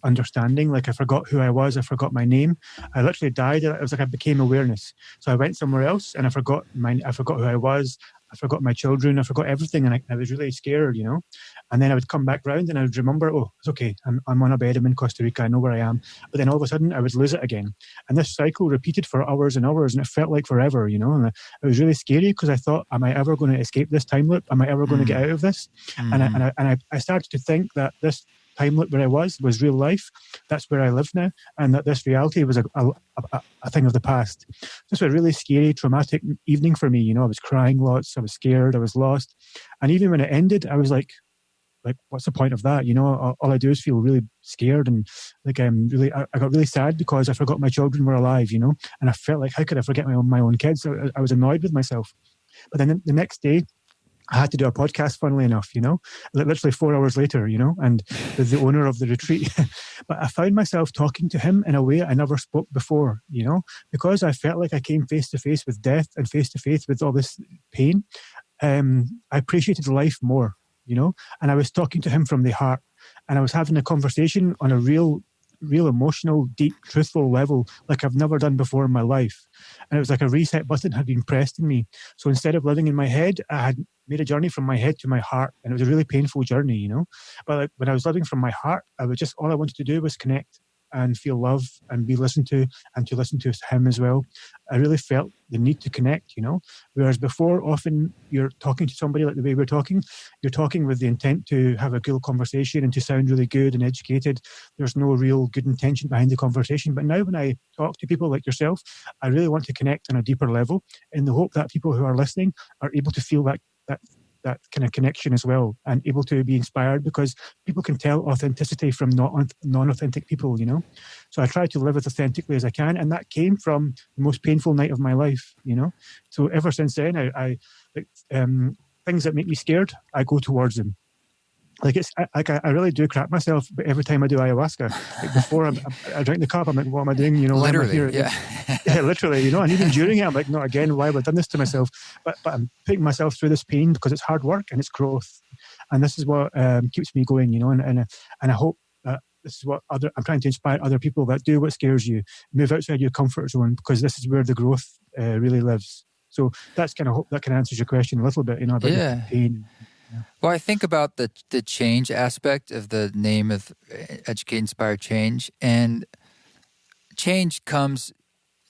understanding. Like I forgot who I was, I forgot my name. I literally died. It was like I became awareness. So I went somewhere else, and I forgot who I was. I forgot my children. I forgot everything, and I was really scared, And then I would come back round, and I would remember, oh, it's okay. I'm on a bed. I'm in Costa Rica. I know where I am. But then all of a sudden, I would lose it again, and this cycle repeated for hours and hours, and it felt like forever, And it was really scary because I thought, am I ever going to escape this time loop? Am I ever going to get out of this? And I started to think that this time loop where I was real life. That's where I live now, and that this reality was a thing of the past. This was a really scary, traumatic evening for me. I was crying lots. I was scared. I was lost. And even when it ended, I was like, what's the point of that? All I do is feel really scared, and like I got really sad because I forgot my children were alive. And I felt like, how could I forget my own kids? I was annoyed with myself. But then the next day, I had to do a podcast, funnily enough, literally 4 hours later, and with the owner of the retreat. But I found myself talking to him in a way I never spoke before, because I felt like I came face to face with death and face to face with all this pain. I appreciated life more, and I was talking to him from the heart, and I was having a conversation on a real emotional, deep, truthful level like I've never done before in my life. And it was like a reset button had been pressed in me. So instead of living in my head, I had made a journey from my head to my heart, and it was a really painful journey, But like, when I was living from my heart, all I wanted to do was connect and feel love and be listened to, and to listen to him as well. I really felt the need to connect, Whereas before, often you're talking to somebody like the way we're talking, you're talking with the intent to have a cool conversation and to sound really good and educated. There's no real good intention behind the conversation. But now when I talk to people like yourself, I really want to connect on a deeper level, in the hope that people who are listening are able to feel that kind of connection as well, and able to be inspired, because people can tell authenticity from non-authentic people, So I try to live as authentically as I can, and that came from the most painful night of my life, So ever since then, I things that make me scared, I go towards them. Like I really do crap myself every time I do ayahuasca. Like before I drink the cup, I'm like, what am I doing? Why am I Literally, here yeah. again? Yeah, literally, and even during it, I'm like, not again. Why have I done this to myself? But I'm putting myself through this pain because it's hard work and it's growth, and this is what keeps me going. And I hope that this is what I'm trying to inspire other people that do what scares you, move outside your comfort zone, because this is where the growth really lives. So that's kind of hope that kind of answers your question a little bit, about the Yeah. pain. Yeah. Well, I think about the change aspect of the name of Educate, Inspire, Change. And change comes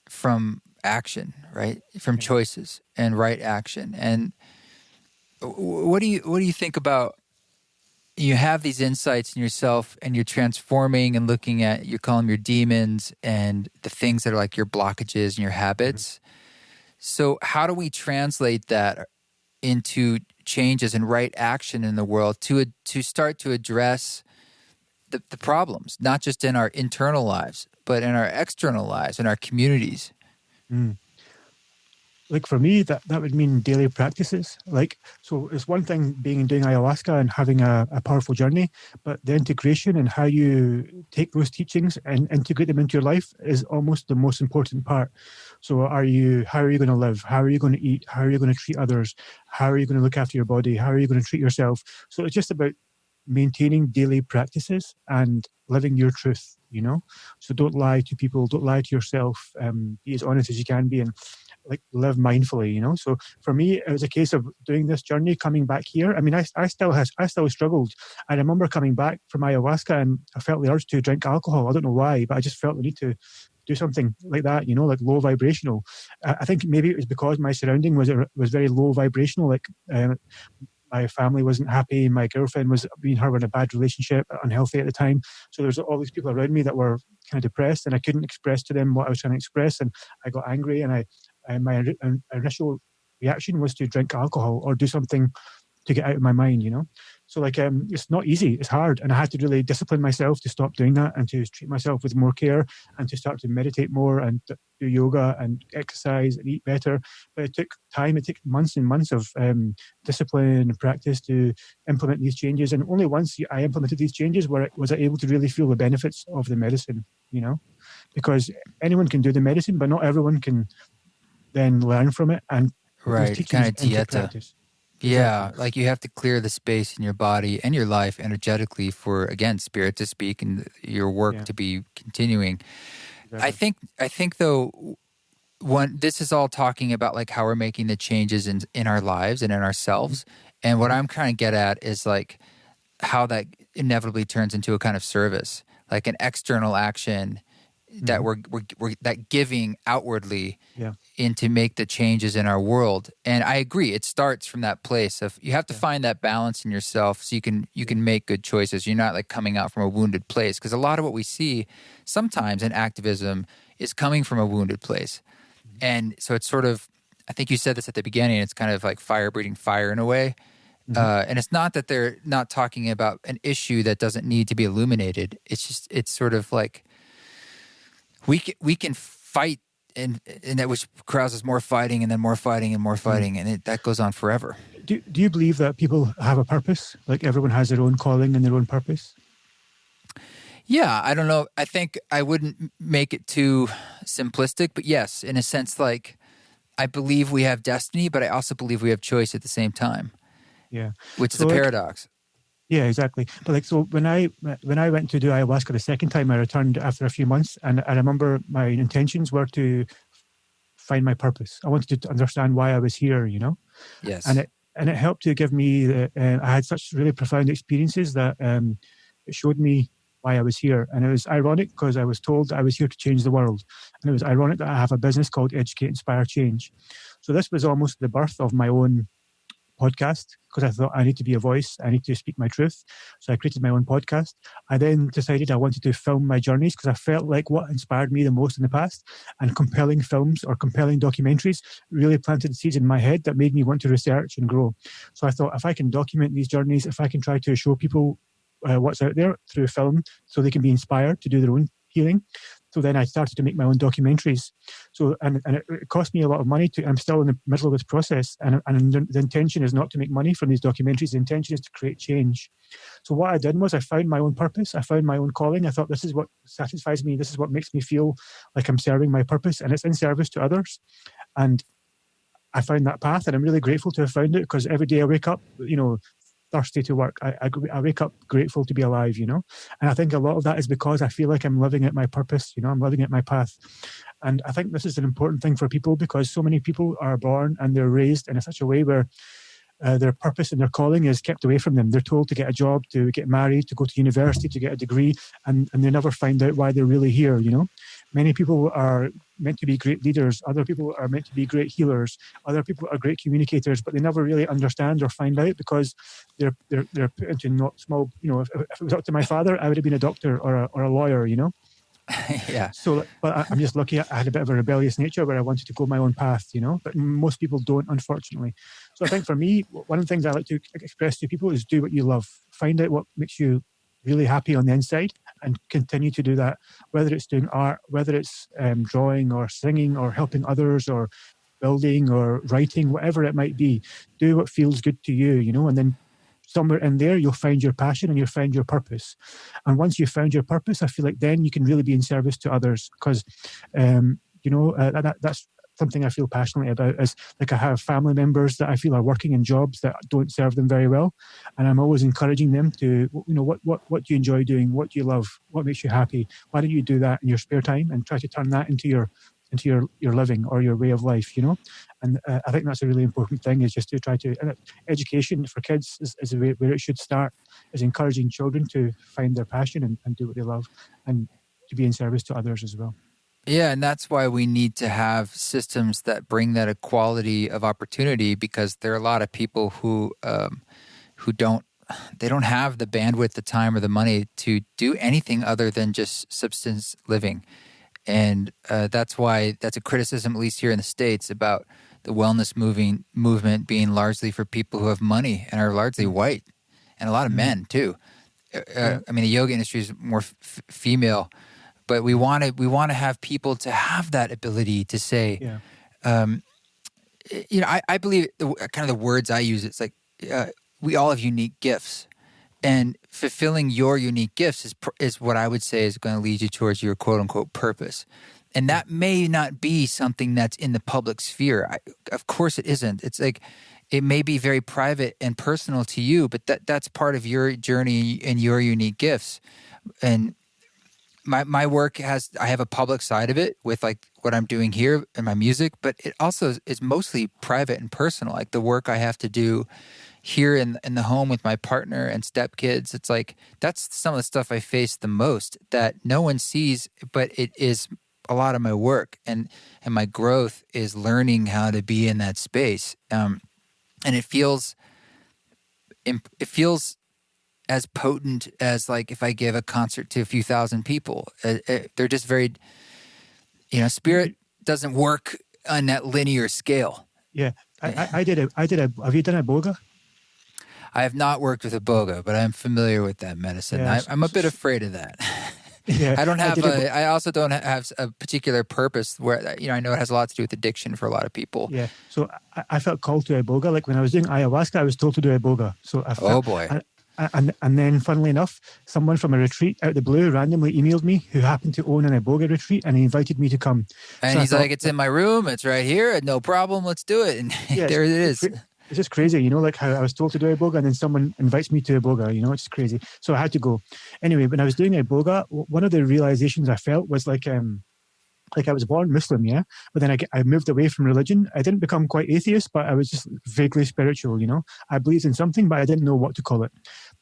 from action, right? From Yeah. choices and right action. And what do you think about, you have these insights in yourself and you're transforming and looking at, you call them your demons and the things that are like your blockages and your habits. So how do we translate that into changes and right action in the world to start to address the problems, not just in our internal lives, but in our external lives, in our communities? Mm. Like for me, that would mean daily practices. Like, so it's one thing doing ayahuasca and having a powerful journey, but the integration and how you take those teachings and integrate them into your life is almost the most important part. So how are you going to live? How are you going to eat? How are you going to treat others? How are you going to look after your body? How are you going to treat yourself? So it's just about maintaining daily practices and living your truth, So don't lie to people, don't lie to yourself, be as honest as you can be, and like live mindfully, So for me, it was a case of doing this journey, coming back here. I mean, I still struggled. I remember coming back from ayahuasca and I felt the urge to drink alcohol. I don't know why, but I just felt the need to do something like that, like low vibrational. I think maybe it was because my surrounding was very low vibrational. Like my family wasn't happy. My girlfriend was being her in a bad relationship, unhealthy at the time. So there's all these people around me that were kind of depressed, and I couldn't express to them what I was trying to express. And I got angry, and my initial reaction was to drink alcohol or do something to get out of my mind, So it's not easy, it's hard. And I had to really discipline myself to stop doing that and to treat myself with more care and to start to meditate more and do yoga and exercise and eat better. But it took time, it took months and months of discipline and practice to implement these changes. And only once I implemented these changes was I able to really feel the benefits of the medicine, because anyone can do the medicine, but not everyone can then learn from it and put those Right. Kind teachings of into dieta. practice. Yeah. Exactly. Like you have to clear the space in your body and your life energetically for, again, spirit to speak and your work Yeah, to be continuing. exactly. I think though, this is all talking about like how we're making the changes in our lives and in ourselves. And what Mm-hmm. I'm trying to get at is like how that inevitably turns into a kind of service, like an external action that Mm-hmm. we're that giving outwardly Yeah, in to make the changes in our world. And I agree, it starts from that place of you have to yeah, find that balance in yourself so you yeah, can make good choices. You're not like coming out from a wounded place, because a lot of what we see sometimes in activism is coming from a wounded place. And so it's sort of, I think you said this at the beginning, it's kind of like fire breeding fire in a way. mm-hmm. And it's not that they're not talking about an issue that doesn't need to be illuminated. It's just, it's sort of like we can fight, and that which causes more fighting and then more fighting and more Mm. fighting, and that goes on forever. Do you believe that people have a purpose? Like everyone has their own calling and their own purpose? Yeah, I don't know. I think I wouldn't make it too simplistic, but yes, in a sense, like I believe we have destiny, but I also believe we have choice at the same time, Yeah. which is So a like, paradox. yeah, exactly. But like, so when I went to do ayahuasca the second time, I returned after a few months, and I remember my intentions were to find my purpose. I wanted to understand why I was here, and Yes. it helped to give me. I had such really profound experiences that it showed me why I was here. And it was ironic because I was told I was here to change the world, and it was ironic that I have a business called Educate, Inspire, Change. So this was almost the birth of my own podcast, because I thought I need to be a voice, I need to speak my truth. So I created my own podcast. I then decided I wanted to film my journeys because I felt like what inspired me the most in the past, and compelling films or compelling documentaries really planted seeds in my head that made me want to research and grow. So I thought, if I can document these journeys, if I can try to show people what's out there through film so they can be inspired to do their own healing, So then I started to make my own documentaries. So, and it cost me a lot of money I'm still in the middle of this process. And the intention is not to make money from these documentaries. The intention is to create change. So what I did was I found my own purpose. I found my own calling. I thought this is what satisfies me. This is what makes me feel like I'm serving my purpose, and it's in service to others. And I found that path, and I'm really grateful to have found it, because every day I wake up, thirsty to work. I wake up grateful to be alive, and I think a lot of that is because I feel like I'm living at my purpose, I'm living at my path. And I think this is an important thing for people, because so many people are born and they're raised in such a way where their purpose and their calling is kept away from them. They're told to get a job, to get married, to go to university, to get a degree, and they never find out why they're really here, Many people are meant to be great leaders. Other people are meant to be great healers. Other people are great communicators, but they never really understand or find out, because they're put into not small, if it was up to my father, I would have been a doctor or a lawyer, Yeah. So, but I'm just lucky. I had a bit of a rebellious nature where I wanted to go my own path, but most people don't, unfortunately. So I think for me, one of the things I like to express to people is do what you love. Find out what makes you really happy on the inside, and continue to do that, whether it's doing art, whether it's drawing or singing or helping others or building or writing, whatever it might be. Do what feels good to you, and then somewhere in there, you'll find your passion and you'll find your purpose. And once you've found your purpose, I feel like then you can really be in service to others, because, that's something I feel passionately about. Is like, I have family members that I feel are working in jobs that don't serve them very well, and I'm always encouraging them to, what do you enjoy doing? What do you love? What makes you happy? Why don't you do that in your spare time and try to turn that into your living or your way of life, And I think that's a really important thing, is just to try to, education for kids is where it should start, is encouraging children to find their passion and do what they love, and to be in service to others as well. Yeah, and that's why we need to have systems that bring that equality of opportunity, because there are a lot of people who don't have the bandwidth, the time, or the money to do anything other than just subsistence living. And that's why that's a criticism, at least here in the States, about the wellness movement being largely for people who have money and are largely white, and a lot of men too. I mean, the yoga industry is more female, but we want to have people to have that ability to say, I believe kind of the words I use. It's like we all have unique gifts. And fulfilling your unique gifts is what I would say is going to lead you towards your quote unquote purpose. And that may not be something that's in the public sphere. Of course it isn't. It's like, it may be very private and personal to you, but that's part of your journey and your unique gifts. And my work I have a public side of it with like what I'm doing here and my music, but it also is mostly private and personal. Like the work I have to do here in the home with my partner and stepkids, it's like that's some of the stuff I face the most that no one sees, but it is a lot of my work, and my growth is learning how to be in that space. And it feels as potent as like if I give a concert to a few thousand people. They're just very, spirit doesn't work on that linear scale. Yeah, I did a. Have you done a boga? I have not worked with a boga, but I'm familiar with that medicine. Yeah, I'm a bit afraid of that. Yeah, I don't have. I also don't have a particular purpose where I know it has a lot to do with addiction for a lot of people. Yeah, so I felt called to iboga. Like when I was doing ayahuasca, I was told to do iboga. So oh boy. And then, funnily enough, someone from a retreat out of the blue randomly emailed me who happened to own an iboga retreat, and he invited me to come. And so he's like, "It's in my room. It's right here. No problem. Let's do it." And there it is. It's just crazy, like how I was told to do iboga, and then someone invites me to iboga. It's just crazy. So I had to go. Anyway, when I was doing iboga, one of the realizations I felt was like I was born Muslim, yeah, but then I moved away from religion. I didn't become quite atheist, but I was just vaguely spiritual, I believed in something, but I didn't know what to call it.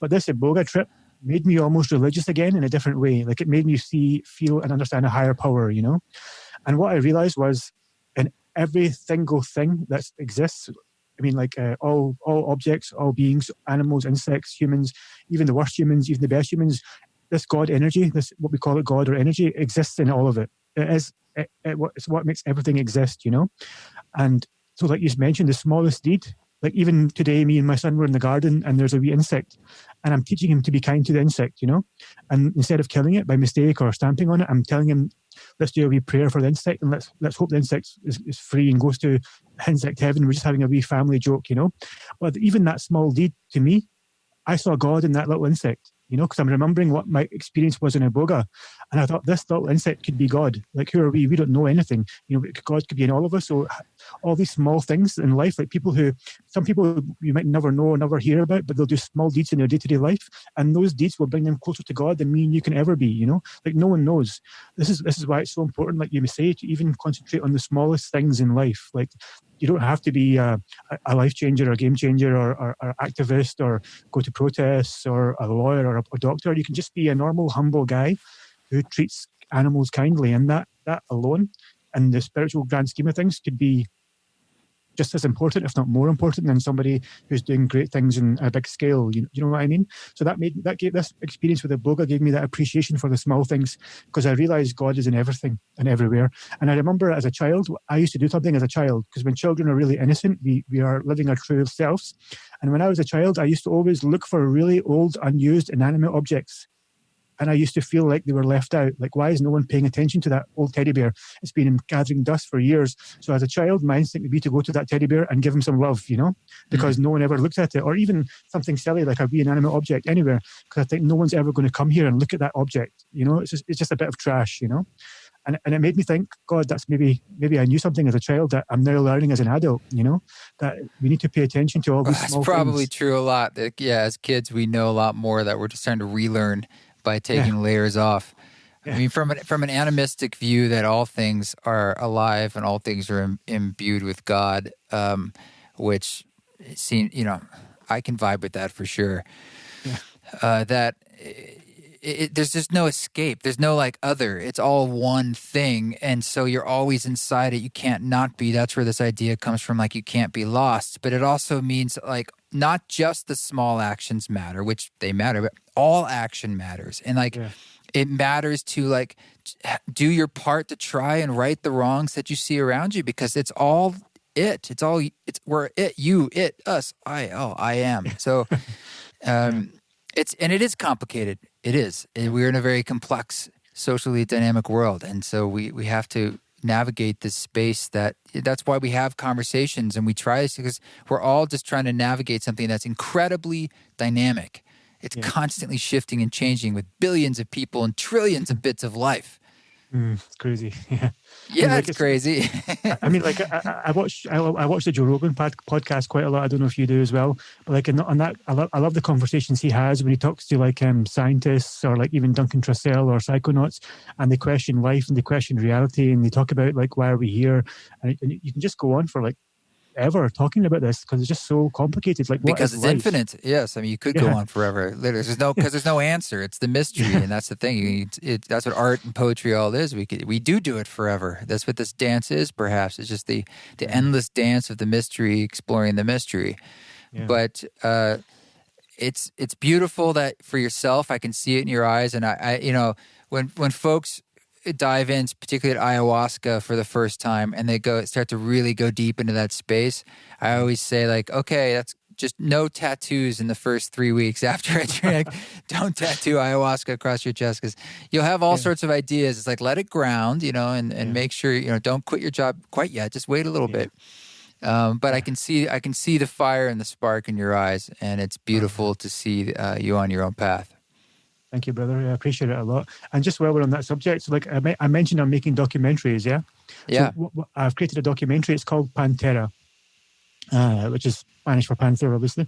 But this iboga trip made me almost religious again in a different way. Like it made me feel and understand a higher power, And what I realized was in every single thing that exists, I mean, like all objects, all beings, animals, insects, humans, even the worst humans, even the best humans, this God energy, this what we call it God or energy, exists in all of it. It's what makes everything exist, And so like you mentioned, the smallest deed Like even today, me and my son were in the garden and there's a wee insect and I'm teaching him to be kind to the insect, and instead of killing it by mistake or stamping on it, I'm telling him, let's do a wee prayer for the insect and let's hope the insect is free and goes to insect heaven. We're just having a wee family joke. But even that small deed to me, I saw God in that little insect, because I'm remembering what my experience was in Iboga. And I thought this little insect could be God. Like, who are we? We don't know anything. God could be in all of us. So all these small things in life, like some people you might never know or never hear about, but they'll do small deeds in their day-to-day life. And those deeds will bring them closer to God than me and you can ever be, like no one knows. This is why it's so important, like you say, to even concentrate on the smallest things in life. Like, you don't have to be a life changer or a game changer or activist or go to protests or a lawyer or a doctor. You can just be a normal, humble guy who treats animals kindly. And that alone, in the spiritual grand scheme of things, could be just as important, if not more important, than somebody who's doing great things in a big scale. You know what I mean? So gave this experience with Iboga gave me that appreciation for the small things, because I realized God is in everything and everywhere. And I remember as a child, I used to do something as a child, because when children are really innocent, we are living our true selves. And when I was a child, I used to always look for really old, unused, inanimate objects. And I used to feel like they were left out. Like, why is no one paying attention to that old teddy bear? It's been gathering dust for years. So as a child, my instinct would be to go to that teddy bear and give him some love, because no one ever looked at it. Or even something silly like a wee inanimate object anywhere, because I think no one's ever going to come here and look at that object. It's just a bit of trash, And it made me think, God, that's maybe I knew something as a child that I'm now learning as an adult, that we need to pay attention to all these small things. That's probably true a lot. As kids, we know a lot more that we're just trying to relearn by taking layers off. Yeah. I mean, from an animistic view that all things are alive and all things are imbued with God, which seems, I can vibe with that for sure. Yeah. There's just no escape. There's no other. It's all one thing. And so you're always inside it. You can't not be. That's where this idea comes from, you can't be lost. But it also means not just the small actions matter, which they matter, but all action matters. And it matters to do your part to try and right the wrongs that you see around you, because it's all it. We're it, you, it, us, I am. So it is complicated. It is. We're in a very complex, socially dynamic world. And so we have to navigate this space that's why we have conversations and we try this, because we're all just trying to navigate something that's incredibly dynamic. It's constantly shifting and changing with billions of people and trillions of bits of life. It's crazy. Yeah. Yeah, it's crazy. I mean, I watch the Joe Rogan podcast quite a lot. I don't know if you do as well, but on that, I love the conversations he has when he talks to scientists or even Duncan Trussell or psychonauts, and they question life and they question reality and they talk about why are we here, and you can just go on for ever talking about this, because it's just so complicated. Because it's infinite. Yes, I mean you could go on forever. Literally, there's no answer. It's the mystery, and that's the thing. That's what art and poetry all is. We do it forever. That's what this dance is. Perhaps it's just the endless dance of the mystery, exploring the mystery. Yeah. But it's beautiful that for yourself, I can see it in your eyes, and I when folks dive in, particularly at ayahuasca for the first time, and they start to really go deep into that space, I always say okay, that's just no tattoos in the first 3 weeks after I drink. Don't tattoo ayahuasca across your chest, because you'll have all sorts of ideas. It's let it ground, and make sure, don't quit your job quite yet. Just wait a little bit. But I can see the fire and the spark in your eyes, and it's beautiful to see you on your own path. Thank you, brother. I appreciate it a lot. And just while we're on that subject, so I mentioned I'm making documentaries, yeah? Yeah. So I've created a documentary. It's called Pantera, which is Spanish for panther, obviously.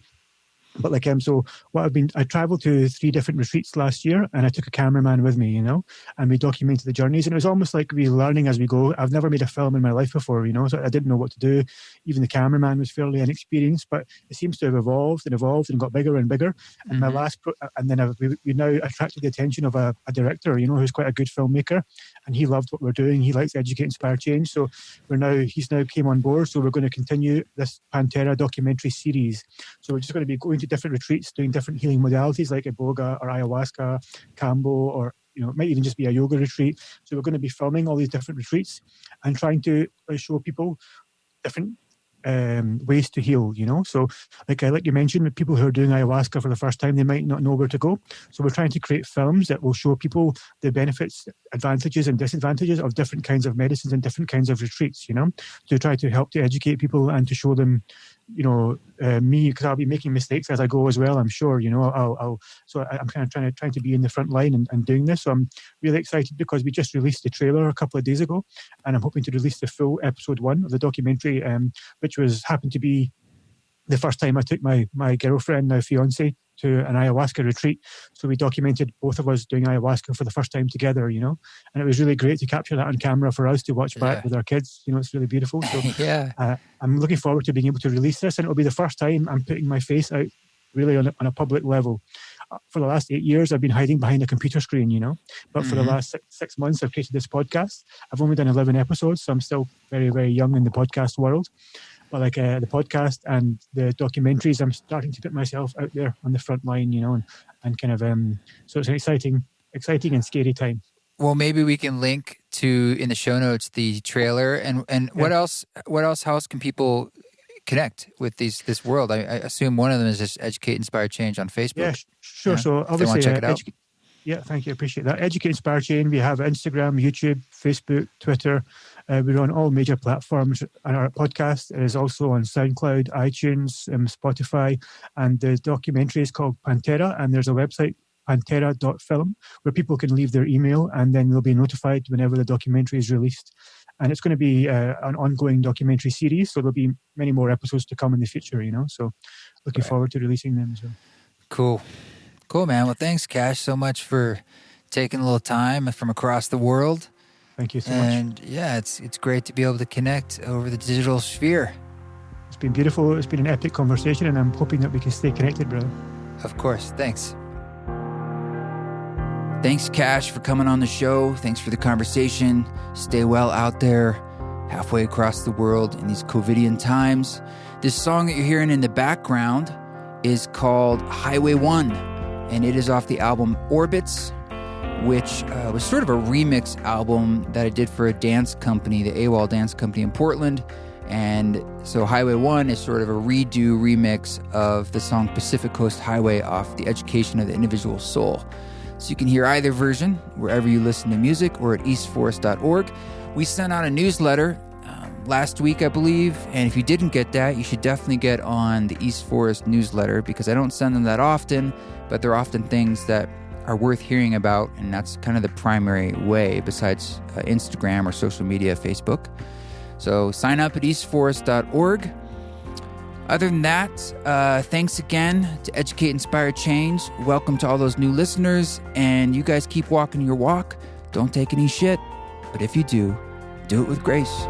But so I traveled to 3 different retreats last year, and I took a cameraman with me, and we documented the journeys, and it was almost like we learning as we go. I've never made a film in my life before, so I didn't know what to do. Even the cameraman was fairly inexperienced, but it seems to have evolved and got bigger and bigger. And my last, and then we now attracted the attention of a director, who's quite a good filmmaker, and he loved what we're doing. He likes educate, inspire, change. So he's now came on board. So we're going to continue this Pantera documentary series. So we're just going to be going to different retreats, doing different healing modalities like Iboga or ayahuasca, Kambo, or it might even just be a yoga retreat. So we're going to be filming all these different retreats and trying to show people different ways to heal, So like you mentioned, with people who are doing ayahuasca for the first time, they might not know where to go. So we're trying to create films that will show people the benefits, advantages and disadvantages of different kinds of medicines and different kinds of retreats, to try to help to educate people and to show them, me, because I'll be making mistakes as I go as well, I'm sure, I'm kind of trying to be in the front line and doing this. So I'm really excited because we just released the trailer a couple of days ago, and I'm hoping to release the full episode 1 of the documentary, which happened to be the first time I took my girlfriend, now fiance, to an ayahuasca retreat. So we documented both of us doing ayahuasca for the first time together, and it was really great to capture that on camera for us to watch back with our kids. It's really beautiful. So yeah. I'm looking forward to being able to release this, and it'll be the first time I'm putting my face out really on a public level. For the last 8 years, I've been hiding behind a computer screen, but for the last 6 months, I've created this podcast. I've only done 11 episodes, so I'm still very, very young in the podcast world. But the podcast and the documentaries, I'm starting to put myself out there on the front line, and kind of, so it's an exciting and scary time. Well, maybe we can link to, in the show notes, the trailer and what else, how else can people connect with this world? I assume one of them is just Educate, Inspire, Change on Facebook. Yeah, sure. Yeah. So obviously, they want to check it out. Yeah, thank you. Appreciate that. Educate, Inspire, Change. We have Instagram, YouTube, Facebook, Twitter. We're on all major platforms. And our podcast is also on SoundCloud, iTunes, Spotify. And the documentary is called Pantera. And there's a website, pantera.film, where people can leave their email and then they'll be notified whenever the documentary is released. And it's going to be an ongoing documentary series. So there'll be many more episodes to come in the future, So looking forward to releasing them as well. Cool, man. Well, thanks, Kash, so much for taking a little time from across the world. Thank you so much. And yeah, it's great to be able to connect over the digital sphere. It's been beautiful. It's been an epic conversation, and I'm hoping that we can stay connected, brother. Of course. Thanks. Thanks, Kash, for coming on the show. Thanks for the conversation. Stay well out there, halfway across the world in these COVIDian times. This song that you're hearing in the background is called Highway 1. And it is off the album Orbits, which was sort of a remix album that I did for a dance company, the AWOL dance company in Portland. And so Highway 1 is sort of a redo remix of the song Pacific Coast Highway off The Education of the Individual Soul. So you can hear either version wherever you listen to music or at eastforest.org. We sent out a newsletter last week, I believe, and if you didn't get that, you should definitely get on the East Forest newsletter because I don't send them that often, but they're often things that are worth hearing about, and that's kind of the primary way besides Instagram or social media, Facebook. So sign up at eastforest.org. Other than that, thanks again to Educate, Inspire, Change. Welcome to all those new listeners, and you guys keep walking your walk. Don't take any shit, but if you do it with grace.